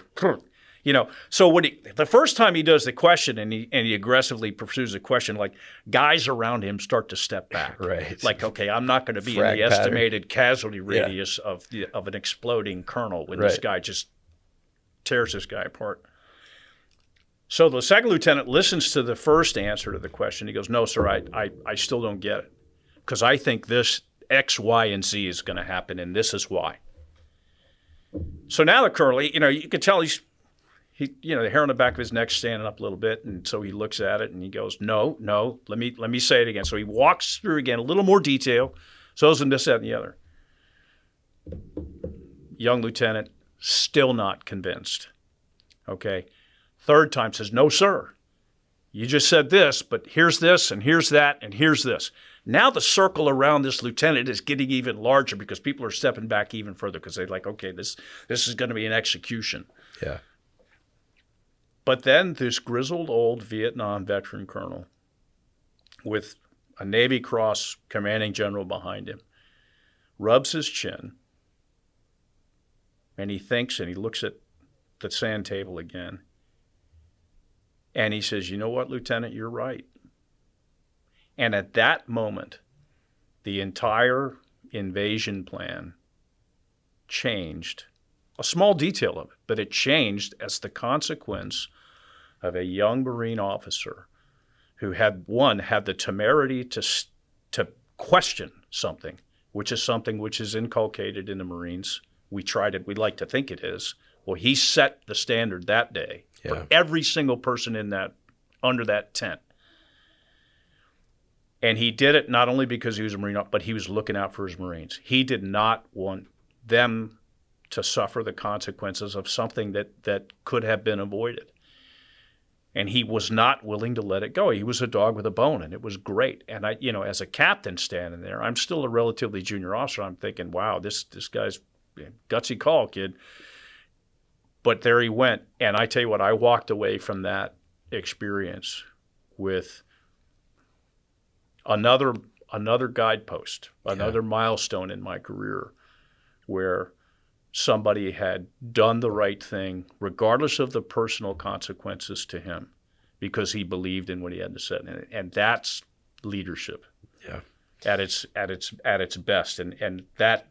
so the first time he does the question and he aggressively pursues the question, like guys around him start to step back. Right. Like, okay, I'm not going to be in Frag the pattern. estimated casualty radius of an exploding colonel when this guy just tears this guy apart. So the second lieutenant listens to the first answer to the question. He goes, no, sir, I still don't get it. Because I think this X, Y, and Z is going to happen, and this is why. So now the colonel, you can tell the hair on the back of his neck standing up a little bit, and so he looks at it and he goes, no, let me say it again. So he walks through again, a little more detail, shows him this, that, and the other. Young lieutenant, still not convinced. Okay. Third time says, no, sir. You just said this, but here's this, and here's that, and here's this. Now the circle around this lieutenant is getting even larger because people are stepping back even further because they're like, okay, this is going to be an execution. Yeah. But then this grizzled old Vietnam veteran colonel with a Navy Cross commanding general behind him rubs his chin, and he thinks, and he looks at the sand table again, and he says, you know what, Lieutenant, you're right. And at that moment, the entire invasion plan changed. A small detail of it, but it changed as the consequence of a young Marine officer who had the temerity to question something, which is inculcated in the Marines. We like to think it is. Well, he set the standard that day for every single person under that tent. And he did it not only because he was a Marine, but he was looking out for his Marines. He did not want them to suffer the consequences of something that could have been avoided. And he was not willing to let it go. He was a dog with a bone, and it was great. And I, as a captain standing there, I'm still a relatively junior officer. I'm thinking, wow, this guy's gutsy call, kid. But there he went. And I tell you what, I walked away from that experience with another guidepost, another milestone in my career where somebody had done the right thing regardless of the personal consequences to him because he believed in what he had to say. And that's leadership at its best. And that,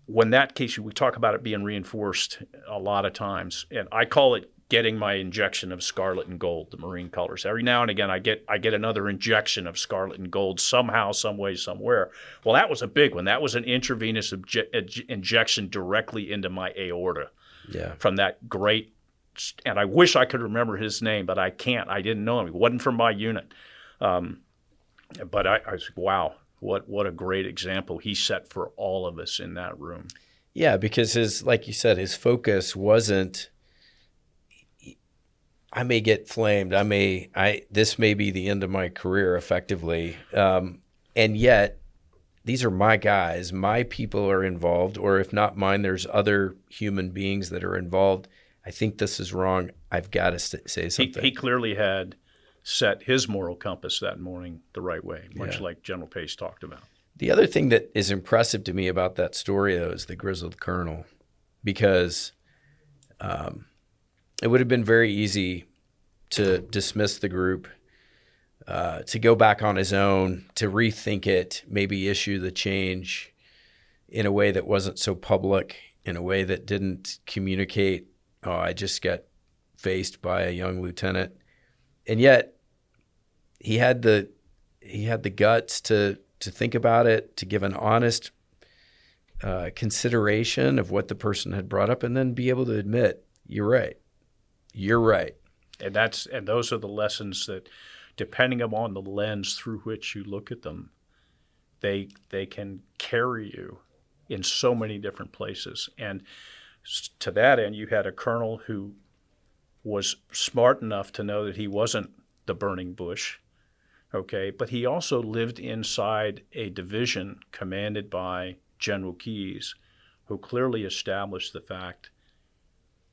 when that case, we talk about it being reinforced a lot of times, and I call it getting my injection of scarlet and gold, the Marine colors. Every now and again, I get another injection of scarlet and gold somehow, some way, somewhere. Well, that was a big one. That was an intravenous injection directly into my aorta from that great, and I wish I could remember his name, but I can't. I didn't know him. He wasn't from my unit. But I was, wow, what a great example he set for all of us in that room. Yeah, because like you said, his focus wasn't, I may get flamed. This may be the end of my career effectively. And yet these are my guys, my people are involved, or if not mine, there's other human beings that are involved. I think this is wrong. I've got to say something. He clearly had set his moral compass that morning the right way, much like General Pace talked about. The other thing that is impressive to me about that story, though, is the grizzled colonel, because it would have been very easy to dismiss the group, to go back on his own, to rethink it, maybe issue the change in a way that wasn't so public, in a way that didn't communicate, oh, I just got faced by a young lieutenant. And yet he had the guts to think about it, to give an honest consideration of what the person had brought up, and then be able to admit, you're right. And those are the lessons that, depending upon the lens through which you look at them, they can carry you in so many different places. And to that end, you had a colonel who was smart enough to know that he wasn't the burning bush, okay? But he also lived inside a division commanded by General Keyes, who clearly established the fact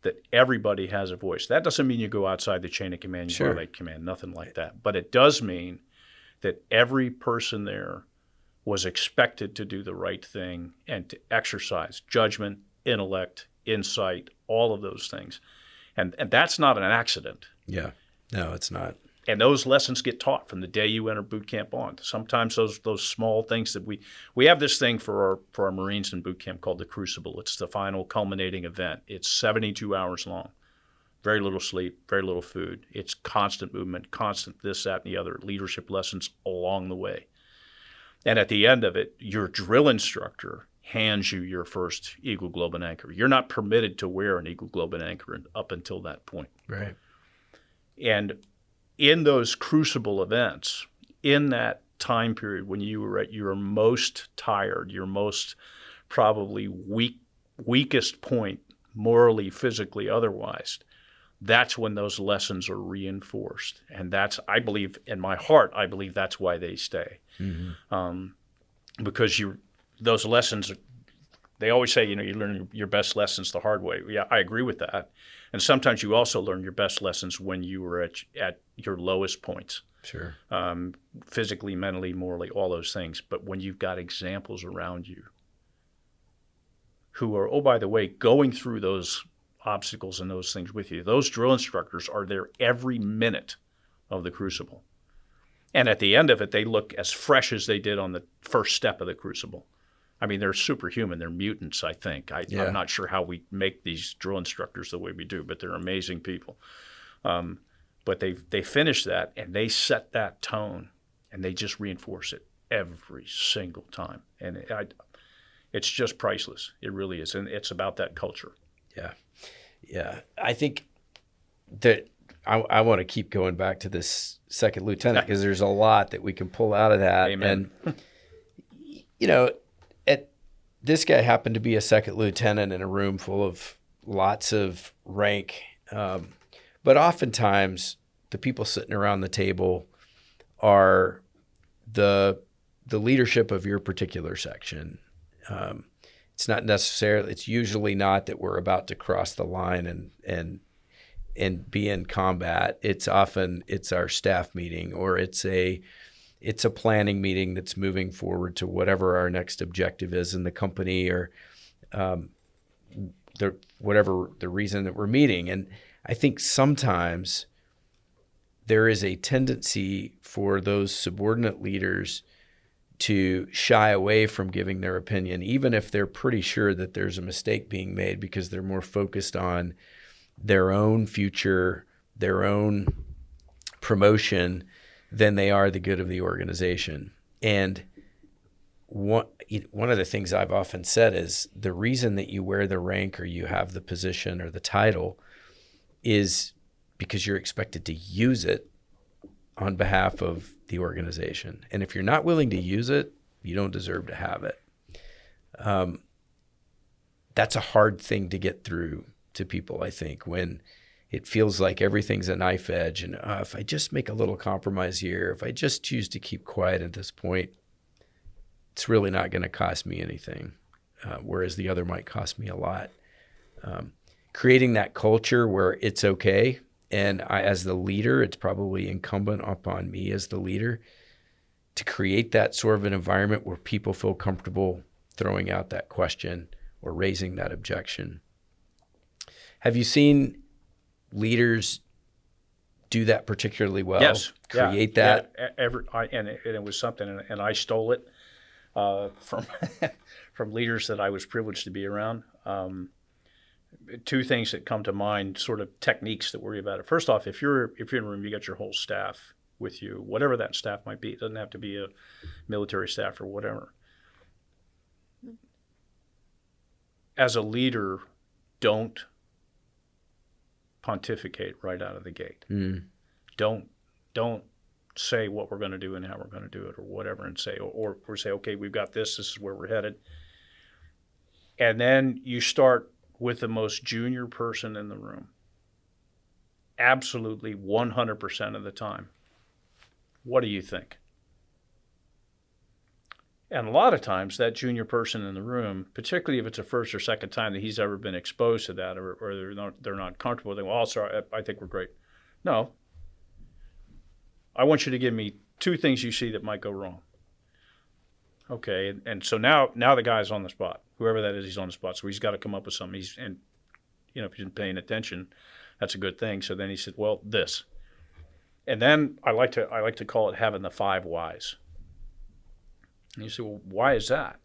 that everybody has a voice. That doesn't mean you go outside the chain of command, you Sure. violate command, nothing like that. But it does mean that every person there was expected to do the right thing and to exercise judgment, intellect, insight, all of those things. And that's not an accident. Yeah. No, it's not. And those lessons get taught from the day you enter boot camp on. Sometimes those small things that we have this thing for our Marines in boot camp called the Crucible. It's the final culminating event. It's 72 hours long. Very little sleep, very little food. It's constant movement, constant this, that, and the other, leadership lessons along the way. And at the end of it, your drill instructor hands you your first Eagle Globe and Anchor. You're not permitted to wear an Eagle Globe and Anchor up until that point. Right. And in those crucible events, in that time period when you were at your most tired, your most probably weakest point, morally, physically, otherwise, that's when those lessons are reinforced. And that's, I believe, in my heart, I believe that's why they stay. Mm-hmm. Because those lessons, they always say, you learn your best lessons the hard way. Yeah, I agree with that. And sometimes you also learn your best lessons when you were at your lowest points. Sure. Physically, mentally, morally, all those things. But when you've got examples around you who are, oh, by the way, going through those obstacles and those things with you, those drill instructors are there every minute of the crucible. And at the end of it, they look as fresh as they did on the first step of the crucible. I mean, they're superhuman. They're mutants, I think. I'm not sure how we make these drill instructors the way we do, but they're amazing people. But they finish that, and they set that tone, and they just reinforce it every single time. And it's just priceless. It really is. And it's about that culture. Yeah. Yeah. I think that I want to keep going back to this second lieutenant because there's a lot that we can pull out of that. Amen. And, this guy happened to be a second lieutenant in a room full of lots of rank. But oftentimes the people sitting around the table are the leadership of your particular section. It's usually not that we're about to cross the line and be in combat. It's our staff meeting, or it's a planning meeting that's moving forward to whatever our next objective is in the company, or whatever the reason that we're meeting. And I think sometimes there is a tendency for those subordinate leaders to shy away from giving their opinion, even if they're pretty sure that there's a mistake being made, because they're more focused on their own future, their own promotion, than they are the good of the organization. And one of the things I've often said is the reason that you wear the rank or you have the position or the title is because you're expected to use it on behalf of the organization. And if you're not willing to use it, you don't deserve to have it. That's a hard thing to get through to people, I think, when it feels like everything's a knife edge, and if I just make a little compromise here, if I just choose to keep quiet at this point, it's really not going to cost me anything, whereas the other might cost me a lot. Creating that culture where it's okay, and as the leader, it's probably incumbent upon me as the leader to create that sort of an environment where people feel comfortable throwing out that question or raising that objection. Have you seen leaders do that particularly well? Yes. Create that? Yeah. And it was something, and I stole it from from leaders that I was privileged to be around. Two things that come to mind, sort of techniques that worry about it. First off, if you're in a room, you got your whole staff with you, whatever that staff might be. It doesn't have to be a military staff or whatever. As a leader, don't pontificate right out of the gate. Don't say what we're going to do and how we're going to do it or whatever, and say or say, okay, we've got this is where we're headed. And then you start with the most junior person in the room. Absolutely 100% of the time. What do you think? And a lot of times that junior person in the room, particularly if it's the first or second time that he's ever been exposed to that, or they're not comfortable, they go, "Oh, sorry, I think we're great." No, I want you to give me 2 things you see that might go wrong. Okay, and so now the guy's on the spot. Whoever that is, he's on the spot. So he's got to come up with something. And if he's been paying attention, that's a good thing. So then he said, "Well, this," and then I like to call it having the 5 whys. And you say, "Well, why is that?"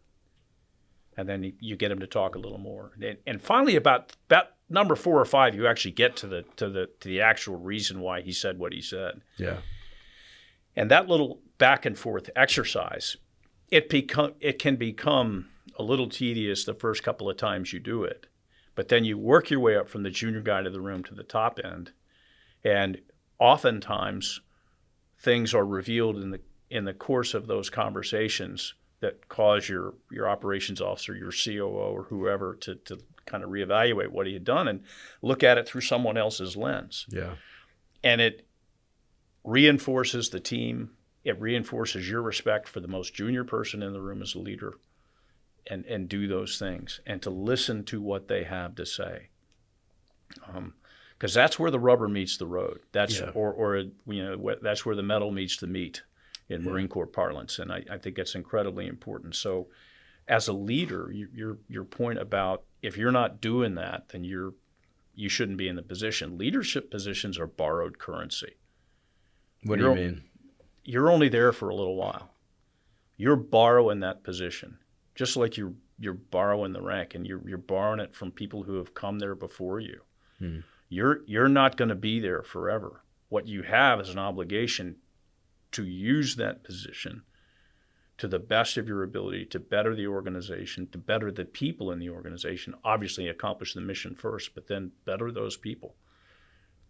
And then you get him to talk a little more. And finally, about number 4 or 5, you actually get to the actual reason why he said what he said. Yeah. And that little back and forth exercise, it can become a little tedious the first couple of times you do it. But then you work your way up from the junior guy to the room to the top end. And oftentimes things are revealed in the course of those conversations that cause your operations officer, your COO, or whoever to kind of reevaluate what he had done and look at it through someone else's lens. Yeah. And it reinforces the team. It reinforces your respect for the most junior person in the room as a leader, and do those things and to listen to what they have to say. Because that's where the rubber meets the road. That's that's where the metal meets the meat in Marine Corps parlance, and I think that's incredibly important. So, as a leader, your point about if you're not doing that, then you shouldn't be in the position. Leadership positions are borrowed currency. What do you mean? You're only there for a little while. You're borrowing that position, just like you're borrowing the rank, and you're borrowing it from people who have come there before you. You're not going to be there forever. What you have is an obligation to use that position to the best of your ability to better the organization, to better the people in the organization, obviously accomplish the mission first, but then better those people.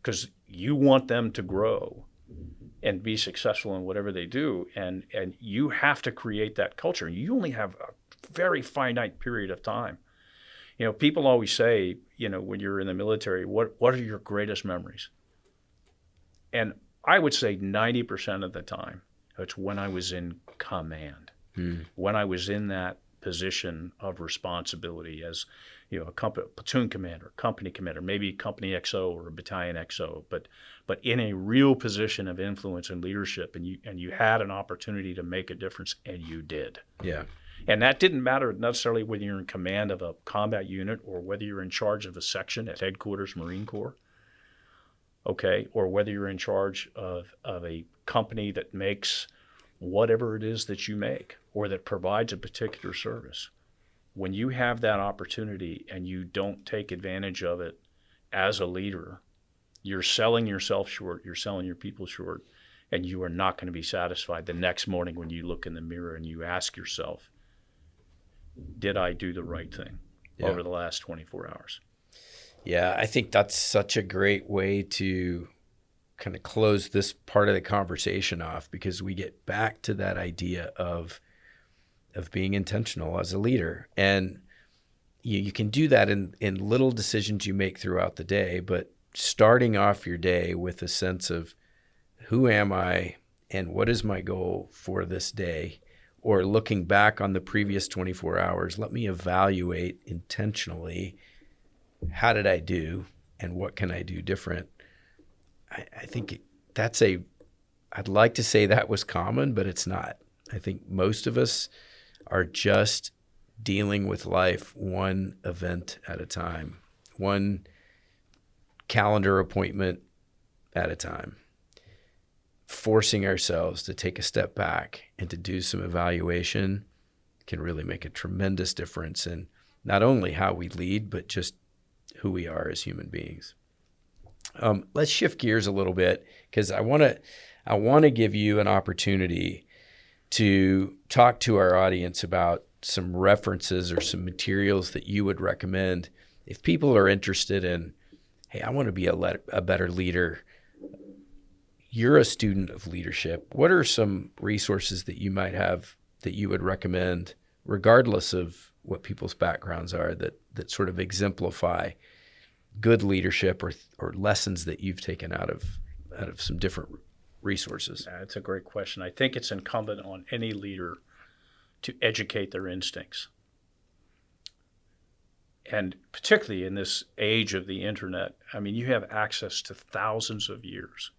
Because you want them to grow and be successful in whatever they do, and you have to create that culture. You only have a very finite period of time. People always say, when you're in the military, what are your greatest memories? And I would say 90% of the time, it's when I was in command, when I was in that position of responsibility as, a platoon commander, company commander, maybe company XO or a battalion XO, but in a real position of influence and leadership, and you had an opportunity to make a difference, and you did. Yeah. And that didn't matter necessarily whether you're in command of a combat unit or whether you're in charge of a section at headquarters Marine Corps, okay, or whether you're in charge of a company that makes whatever it is that you make or that provides a particular service. When you have that opportunity and you don't take advantage of it as a leader, you're selling yourself short, you're selling your people short, and you are not going to be satisfied the next morning when you look in the mirror and you ask yourself, did I do the right thing over the last 24 hours? Yeah, I think that's such a great way to kind of close this part of the conversation off, because we get back to that idea of being intentional as a leader. And you can do that in little decisions you make throughout the day, but starting off your day with a sense of who am I and what is my goal for this day, or looking back on the previous 24 hours, let me evaluate intentionally, how did I do and what can I do different? I think I'd like to say that was common, but it's not. I think most of us are just dealing with life one event at a time, one calendar appointment at a time, forcing ourselves to take a step back and to do some evaluation can really make a tremendous difference in not only how we lead, but just who we are as human beings. Let's shift gears a little bit, because I want to give you an opportunity to talk to our audience about some references or some materials that you would recommend if people are interested in, hey, I want to be a better leader. You're a student of leadership. What are some resources that you might have that you would recommend, regardless of what people's backgrounds are, that sort of exemplify good leadership or lessons that you've taken out of some different resources? That's a great question. I think it's incumbent on any leader to educate their instincts. And particularly in this age of the internet, I mean, you have access to thousands of years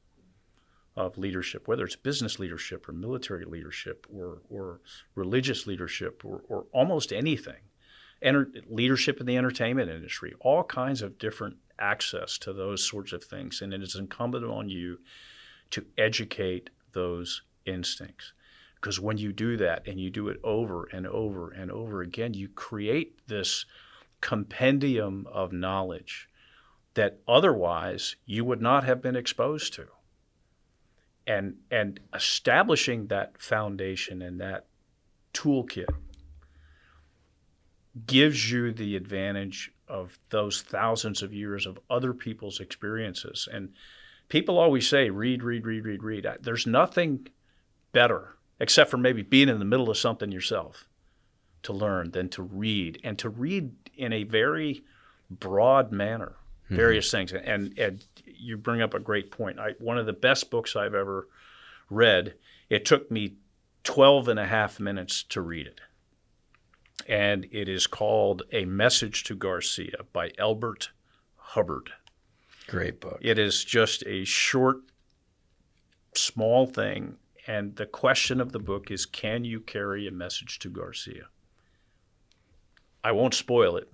of leadership, whether it's business leadership or military leadership or religious leadership or almost anything. Leadership in the entertainment industry, all kinds of different access to those sorts of things. And it is incumbent on you to educate those instincts. Because when you do that and you do it over and over and over again, you create this compendium of knowledge that otherwise you would not have been exposed to. And establishing that foundation and that toolkit gives you the advantage of those thousands of years of other people's experiences. And people always say, read. There's nothing better, except for maybe being in the middle of something yourself, to learn than to read, and to read in a very broad manner, various things. And you bring up a great point. One of the best books I've ever read, it took me 12 and a half minutes to read it. And it is called A Message to Garcia by Elbert Hubbard. Great book. It is just a short, small thing. And the question of the book is, can you carry a message to Garcia? I won't spoil it.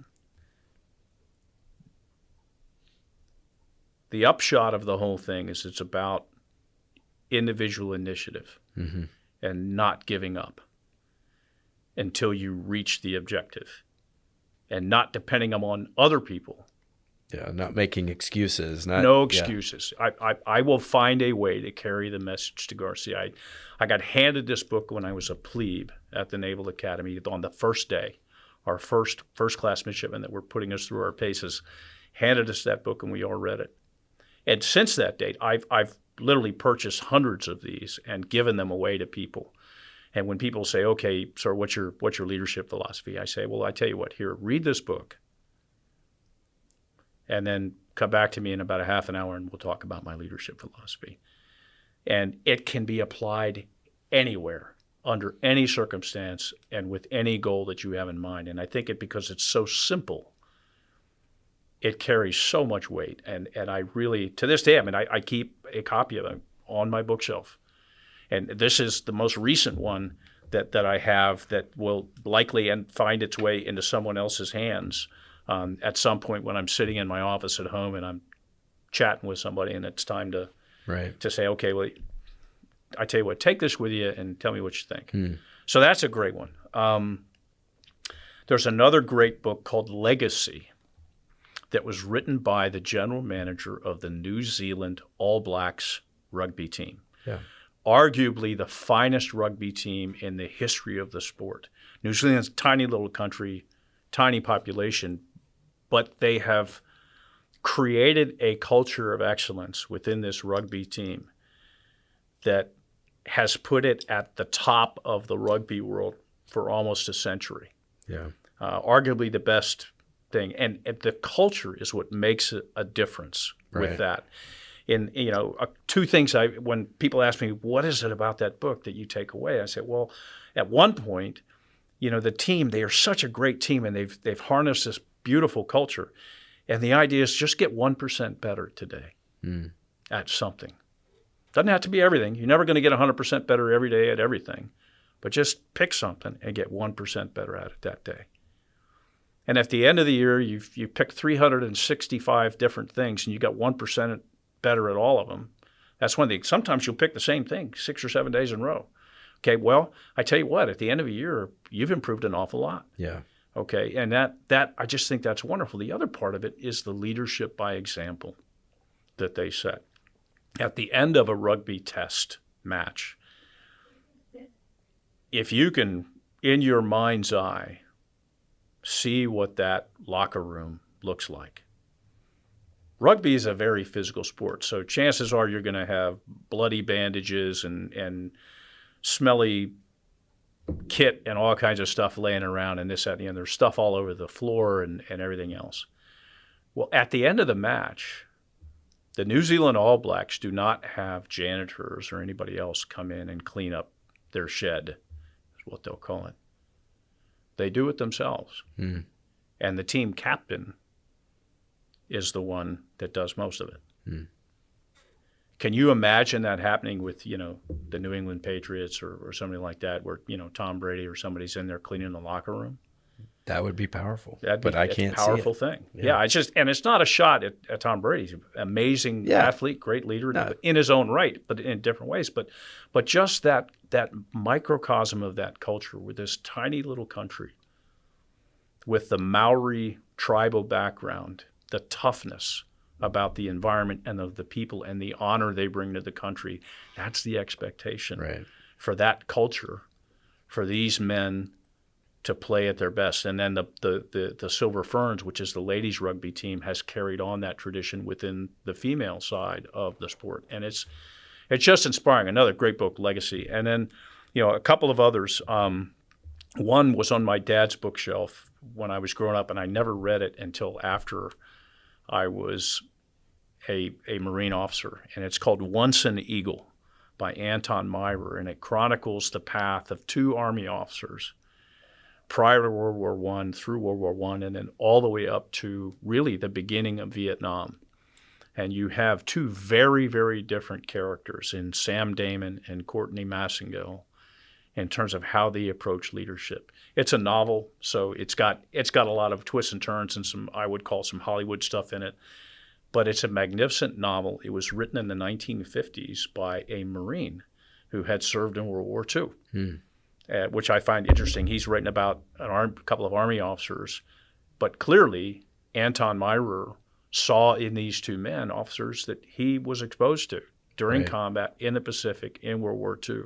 The upshot of the whole thing is it's about individual initiative and not giving up until you reach the objective, and not depending on other people. Yeah, not making excuses. No excuses. I will find a way to carry the message to Garcia. I got handed this book when I was a plebe at the Naval Academy on the first day. Our first class midshipmen that were putting us through our paces handed us that book, and we all read it. And since that date, I've literally purchased hundreds of these and given them away to people. And when people say, "Okay, sir, what's your leadership philosophy?" I say, "Well, I tell you what. Here, read this book, and then come back to me in about a half an hour, and we'll talk about my leadership philosophy." And it can be applied anywhere, under any circumstance, and with any goal that you have in mind. And I think because it's so simple, it carries so much weight. And I really, to this day, I mean, I keep a copy of it on my bookshelf. And this is the most recent one that I have that will likely find its way into someone else's hands at some point when I'm sitting in my office at home and I'm chatting with somebody, and it's time to say, "Okay, well, I tell you what, take this with you and tell me what you think." So that's a great one. There's another great book called Legacy that was written by the general manager of the New Zealand All Blacks rugby team. Yeah. Arguably the finest rugby team in the history of the sport. New Zealand's a tiny little country, tiny population, but they have created a culture of excellence within this rugby team that has put it at the top of the rugby world for almost a century. Yeah. Arguably the best thing. And the culture is what makes a difference with that. And, two things when people ask me, what is it about that book that you take away? I say, well, at one point, the team, they are such a great team, and they've harnessed this beautiful culture. And the idea is just get 1% better today at something. Doesn't have to be everything. You're never going to get 100% better every day at everything. But just pick something and get 1% better at it that day. And at the end of the year, you've picked 365 different things, and you got 1% better at all of them. That's one thing. Sometimes you'll pick the same thing 6 or 7 days in a row. Okay, well, I tell you what, at the end of a year, you've improved an awful lot. Yeah. Okay, and that I just think that's wonderful. The other part of it is the leadership by example that they set. At the end of a rugby test match, if you can, in your mind's eye, see what that locker room looks like. Rugby is a very physical sport, so chances are you're going to have bloody bandages and smelly kit and all kinds of stuff laying around and this, that, and the other. There's stuff all over the floor and everything else. Well, at the end of the match, the New Zealand All Blacks do not have janitors or anybody else come in and clean up their shed, is what they'll call it. They do it themselves. Mm. And the team captain is the one that does most of it. Mm. Can you imagine that happening with, the New England Patriots or somebody like that, where, Tom Brady or somebody's in there cleaning the locker room? That would be powerful. That'd be but I can't a powerful see it. thing. Yeah. And it's not a shot at Tom Brady. He's an amazing athlete, great leader in his own right, but in different ways. But just that microcosm of that culture with this tiny little country, with the Maori tribal background, the toughness about the environment and of the people and the honor they bring to the country, that's the expectation for that culture, for these men to play at their best. And then the Silver Ferns, which is the ladies rugby team, has carried on that tradition within the female side of the sport. And it's just inspiring. Another great book, Legacy. And then, a couple of others. One was on my dad's bookshelf when I was growing up, and I never read it until after I was a Marine officer. And it's called Once an Eagle by Anton Myrer, and it chronicles the path of two Army officers prior to World War I, through World War I, and then all the way up to really the beginning of Vietnam. And you have two very, very different characters in Sam Damon and Courtney Massengill in terms of how they approach leadership. It's a novel, so it's got a lot of twists and turns and some, I would call, some Hollywood stuff in it. But it's a magnificent novel. It was written in the 1950s by a Marine who had served in World War II. Which I find interesting. He's writing about a couple of Army officers, but clearly Anton Myrer saw in these two men officers that he was exposed to during combat in the Pacific in World War II.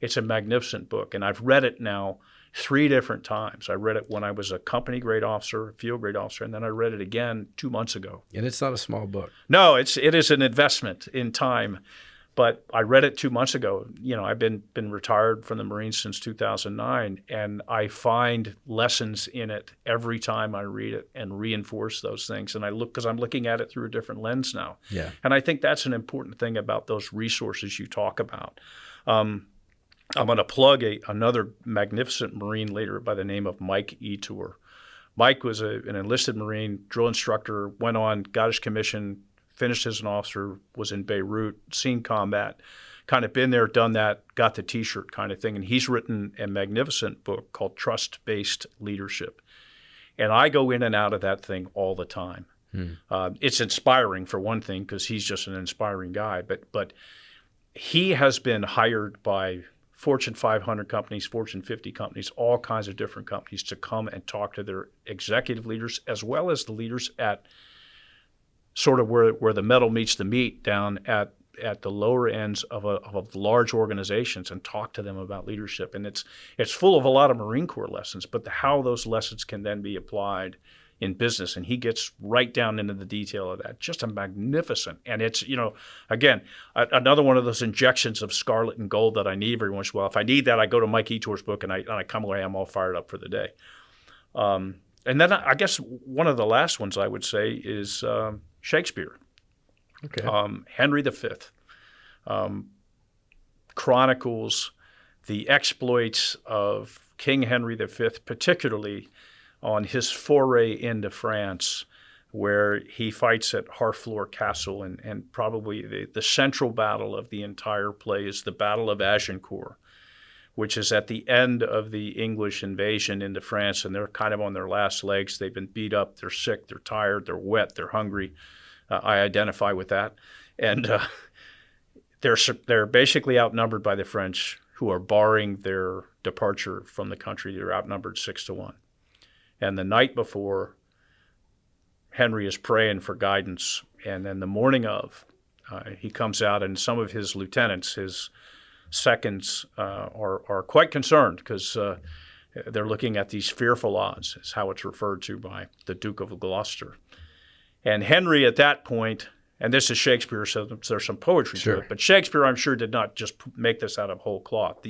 It's a magnificent book, and I've read it now 3 different times. I read it when I was a company grade officer, field grade officer, and then I read it again 2 months ago. And it's not a small book. No, it is an investment in time. But I read it 2 months ago. I've been retired from the Marines since 2009, and I find lessons in it every time I read it and reinforce those things. And because I'm looking at it through a different lens now. Yeah. And I think that's an important thing about those resources you talk about. I'm going to plug another magnificent Marine leader by the name of Mike Etour. Mike was an enlisted Marine, drill instructor, went on, got his commission, finished as an officer, was in Beirut, seen combat, kind of been there, done that, got the T-shirt kind of thing. And he's written a magnificent book called Trust-Based Leadership. And I go in and out of that thing all the time. It's inspiring, for one thing, because he's just an inspiring guy. But he has been hired by Fortune 500 companies, Fortune 50 companies, all kinds of different companies to come and talk to their executive leaders as well as the leaders at sort of where the metal meets the meat, down at the lower ends of large organizations, and talk to them about leadership. And it's full of a lot of Marine Corps lessons, but how those lessons can then be applied in business. And he gets right down into the detail of that. Just a magnificent. And it's, again, another one of those injections of scarlet and gold that I need every once in a while. If I need that, I go to Mike Etour's book and I come away, I'm all fired up for the day. And then I guess one of the last ones I would say is Shakespeare. Okay. Henry V chronicles the exploits of King Henry V, particularly on his foray into France, where he fights at Harfleur Castle, and probably the central battle of the entire play is the Battle of Agincourt, which is at the end of the English invasion into France, and they're kind of on their last legs. They've been beat up, they're sick, they're tired, they're wet, they're hungry. I identify with that. And they're basically outnumbered by the French, who are barring their departure from the country. They're outnumbered 6-1. And the night before, Henry is praying for guidance. And then the morning of, he comes out, and some of his lieutenants, his seconds, are quite concerned because they're looking at these fearful odds, is how it's referred to by the Duke of Gloucester. And Henry at that point, and this is Shakespeare, so there's some poetry to it, but Shakespeare, I'm sure, did not just make this out of whole cloth.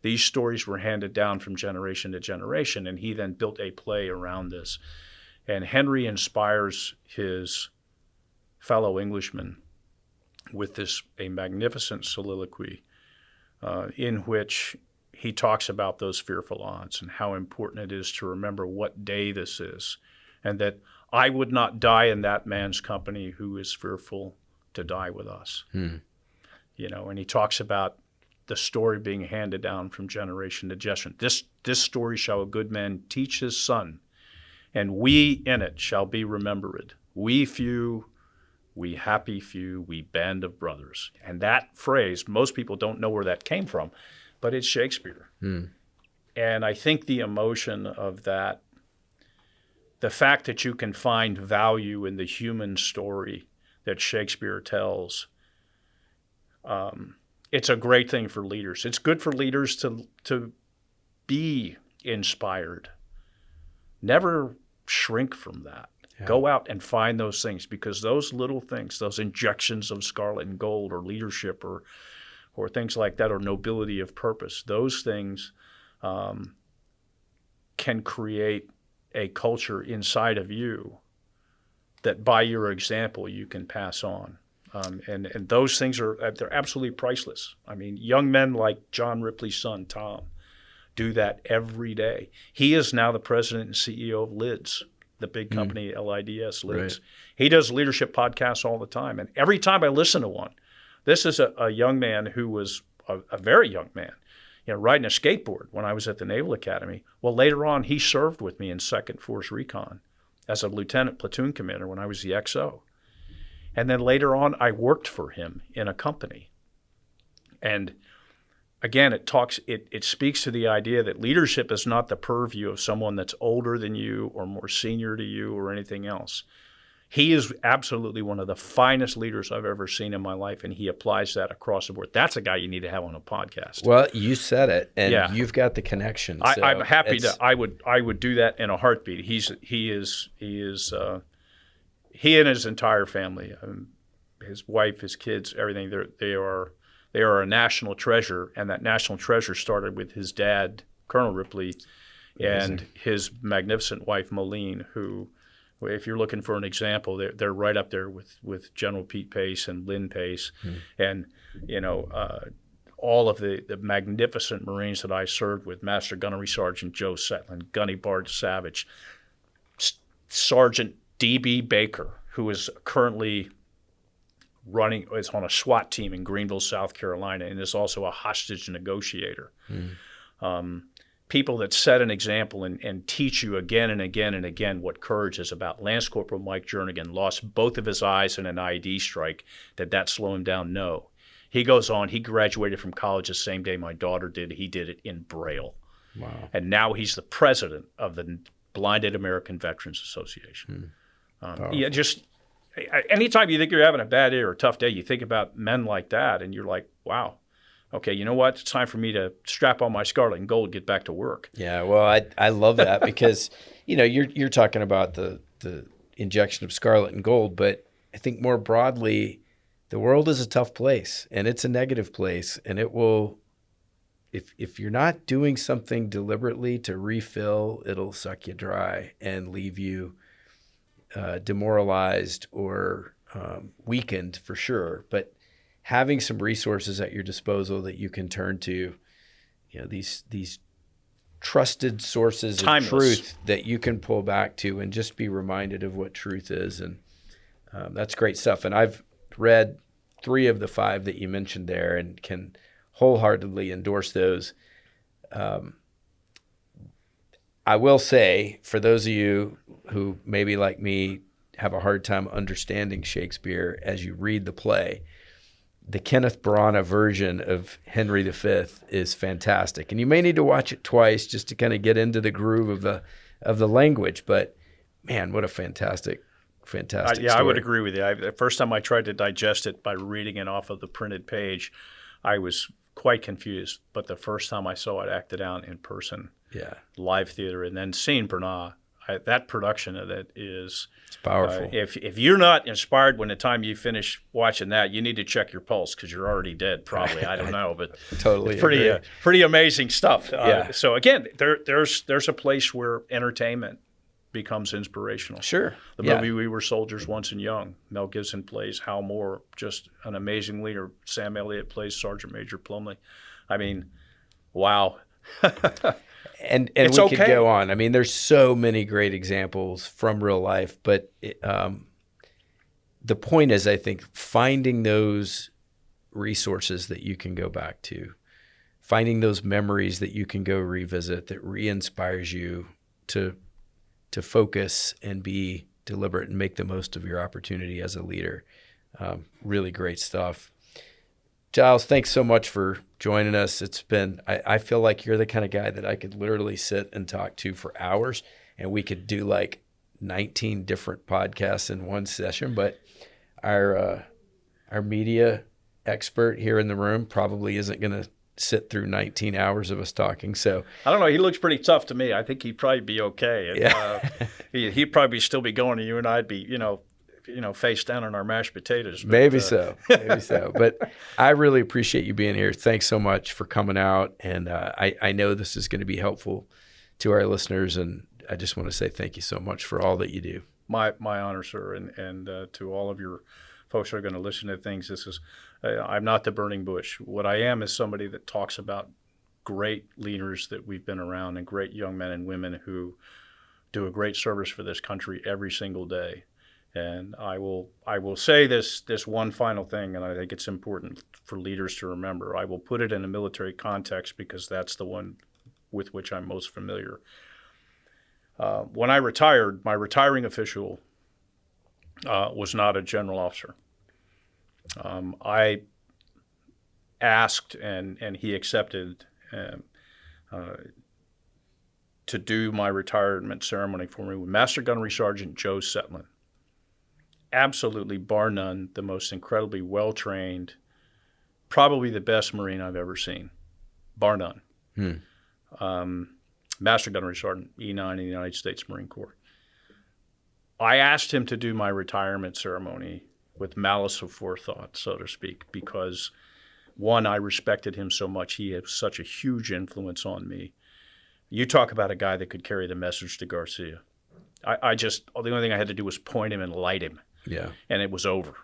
These stories were handed down from generation to generation, and he then built a play around this. And Henry inspires his fellow Englishmen with a magnificent soliloquy in which he talks about those fearful odds and how important it is to remember what day this is, and that I would not die in that man's company who is fearful to die with us. You know, and he talks about the story being handed down from generation to generation. This story shall a good man teach his son, and we in it shall be remembered. We few, we happy few, we band of brothers. And that phrase, most people don't know where that came from, but it's Shakespeare. And I think the emotion of that, the fact that you can find value in the human story that Shakespeare tells, it's a great thing for leaders. It's good for leaders to be inspired. Never shrink from that. Yeah. Go out and find those things, because those little things, those injections of scarlet and gold or leadership or things like that, or nobility of purpose, those things can create a culture inside of you that by your example you can pass on. And those things they're absolutely priceless. I mean, young men like John Ripley's son, Tom, do that every day. He is now the president and CEO of Lids, the big company, LIDS, Lids. Right. He does leadership podcasts all the time. And every time I listen to one, this is a young man who was a very young man, you know, riding a skateboard when I was at the Naval Academy. Well, later on, he served with me in 2nd Force Recon as a lieutenant platoon commander when I was the XO. And then later on, I worked for him in a company. And again, it speaks to the idea that leadership is not the purview of someone that's older than you or more senior to you or anything else. He is absolutely one of the finest leaders I've ever seen in my life, and he applies that across the board. That's a guy you need to have on a podcast. Well, you said it, and you've got the connection. So I'm happy to. I would do that in a heartbeat. He and his entire family, his wife, his kids, everything. They are a national treasure, and that national treasure started with his dad, Colonel Ripley, and his magnificent wife, Moline, who, if you're looking for an example, they're right up there with General Pete Pace and Lynn Pace, and you know all of the magnificent Marines that I served with, Master Gunnery Sergeant Joe Setland, Gunny Bard Savage, Sergeant D.B. Baker, who is currently is on a SWAT team in Greenville, South Carolina, and is also a hostage negotiator. People that set an example and teach you again and again and again what courage is about. Lance Corporal Mike Jernigan lost both of his eyes in an IED strike. Did that slow him down? No. He goes on. He graduated from college the same day my daughter did. He did it in Braille. Wow. And now he's the president of the Blinded American Veterans Association. Anytime you think you're having a bad day or a tough day, you think about men like that, and you're like, wow, okay, you know what? It's time for me to strap on my scarlet and gold and get back to work. Yeah, well, I love that because, you know, you're talking about the injection of scarlet and gold, but I think more broadly, the world is a tough place, and it's a negative place, and it will, if you're not doing something deliberately to refill, it'll suck you dry and leave you demoralized or weakened for sure. But having some resources at your disposal that you can turn to, you know, these trusted sources of truth that you can pull back to and just be reminded of what truth is. And that's great stuff. And I've read 3 of the 5 that you mentioned there and can wholeheartedly endorse those. I will say, for those of you who maybe like me have a hard time understanding Shakespeare as you read the play, the Kenneth Branagh version of Henry V is fantastic. And you may need to watch it twice just to kind of get into the groove of the language. But man, what a fantastic story. I would agree with you. The first time I tried to digest it by reading it off of the printed page, I was quite confused. But the first time I saw it acted out in person, live theater, and then seeing Branagh, that production of it is it's powerful. If you're not inspired when the time you finish watching that, you need to check your pulse because you're already dead. Probably, I don't know, but totally, it's pretty amazing stuff. So again, there's a place where entertainment becomes inspirational. Sure. The movie We Were Soldiers Once and Young, Mel Gibson plays Hal Moore, just an amazing leader. Sam Elliott plays Sergeant Major Plumley. I mean, wow. And It's we could okay. go on. I mean, there's so many great examples from real life, but the point is, I think, finding those resources that you can go back to, finding those memories that you can go revisit that re-inspires you to focus and be deliberate and make the most of your opportunity as a leader. Really great stuff. Giles, thanks so much for joining us. It's been, I feel like you're the kind of guy that I could literally sit and talk to for hours, and we could do like 19 different podcasts in one session. But our media expert here in the room probably isn't going to sit through 19 hours of us talking. So I don't know. He looks pretty tough to me. I think he'd probably be okay. And, yeah. He'd probably still be going, and you and I'd be, face down on our mashed potatoes. But, Maybe so. But I really appreciate you being here. Thanks so much for coming out. And I know this is going to be helpful to our listeners. And I just want to say thank you so much for all that you do. My honor, sir. And to all of your folks who are going to listen to things, this is, I'm not the burning bush. What I am is somebody that talks about great leaders that we've been around and great young men and women who do a great service for this country every single day. And I will say this one final thing, and I think it's important for leaders to remember. I will put it in a military context because that's the one with which I'm most familiar. When I retired, my retiring official was not a general officer. I asked, and he accepted to do my retirement ceremony for me with Master Gunnery Sergeant Joe Setlin. Absolutely, bar none, the most incredibly well-trained, probably the best Marine I've ever seen, bar none. Master Gunnery Sergeant, E9 in the United States Marine Corps. I asked him to do my retirement ceremony with malice of forethought, so to speak, because, one, I respected him so much. He had such a huge influence on me. You talk about a guy that could carry the message to Garcia. The only thing I had to do was point him and light him. Yeah. And it was over.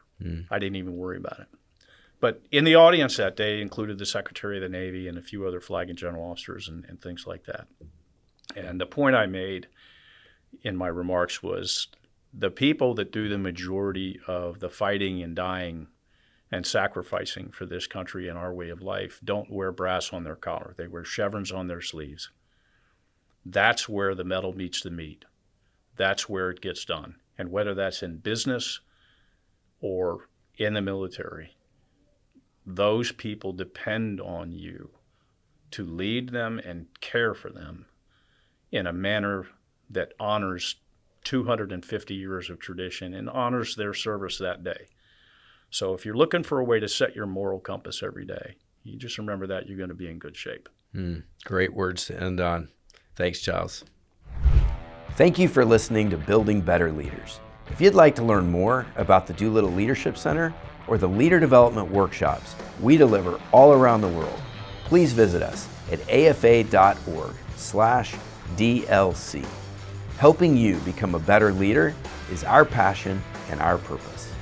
I didn't even worry about it. But in the audience that day included the Secretary of the Navy and a few other flag and general officers and things like that. And the point I made in my remarks was the people that do the majority of the fighting and dying and sacrificing for this country and our way of life don't wear brass on their collar. They wear chevrons on their sleeves. That's where the metal meets the meat. That's where it gets done. And whether that's in business or in the military, those people depend on you to lead them and care for them in a manner that honors 250 years of tradition and honors their service that day. So if you're looking for a way to set your moral compass every day, you just remember that you're going to be in good shape. Great words to end on. Thanks, Giles. Thank you for listening to Building Better Leaders. If you'd like to learn more about the Doolittle Leadership Center or the Leader Development Workshops we deliver all around the world, please visit us at afa.org/DLC. Helping you become a better leader is our passion and our purpose.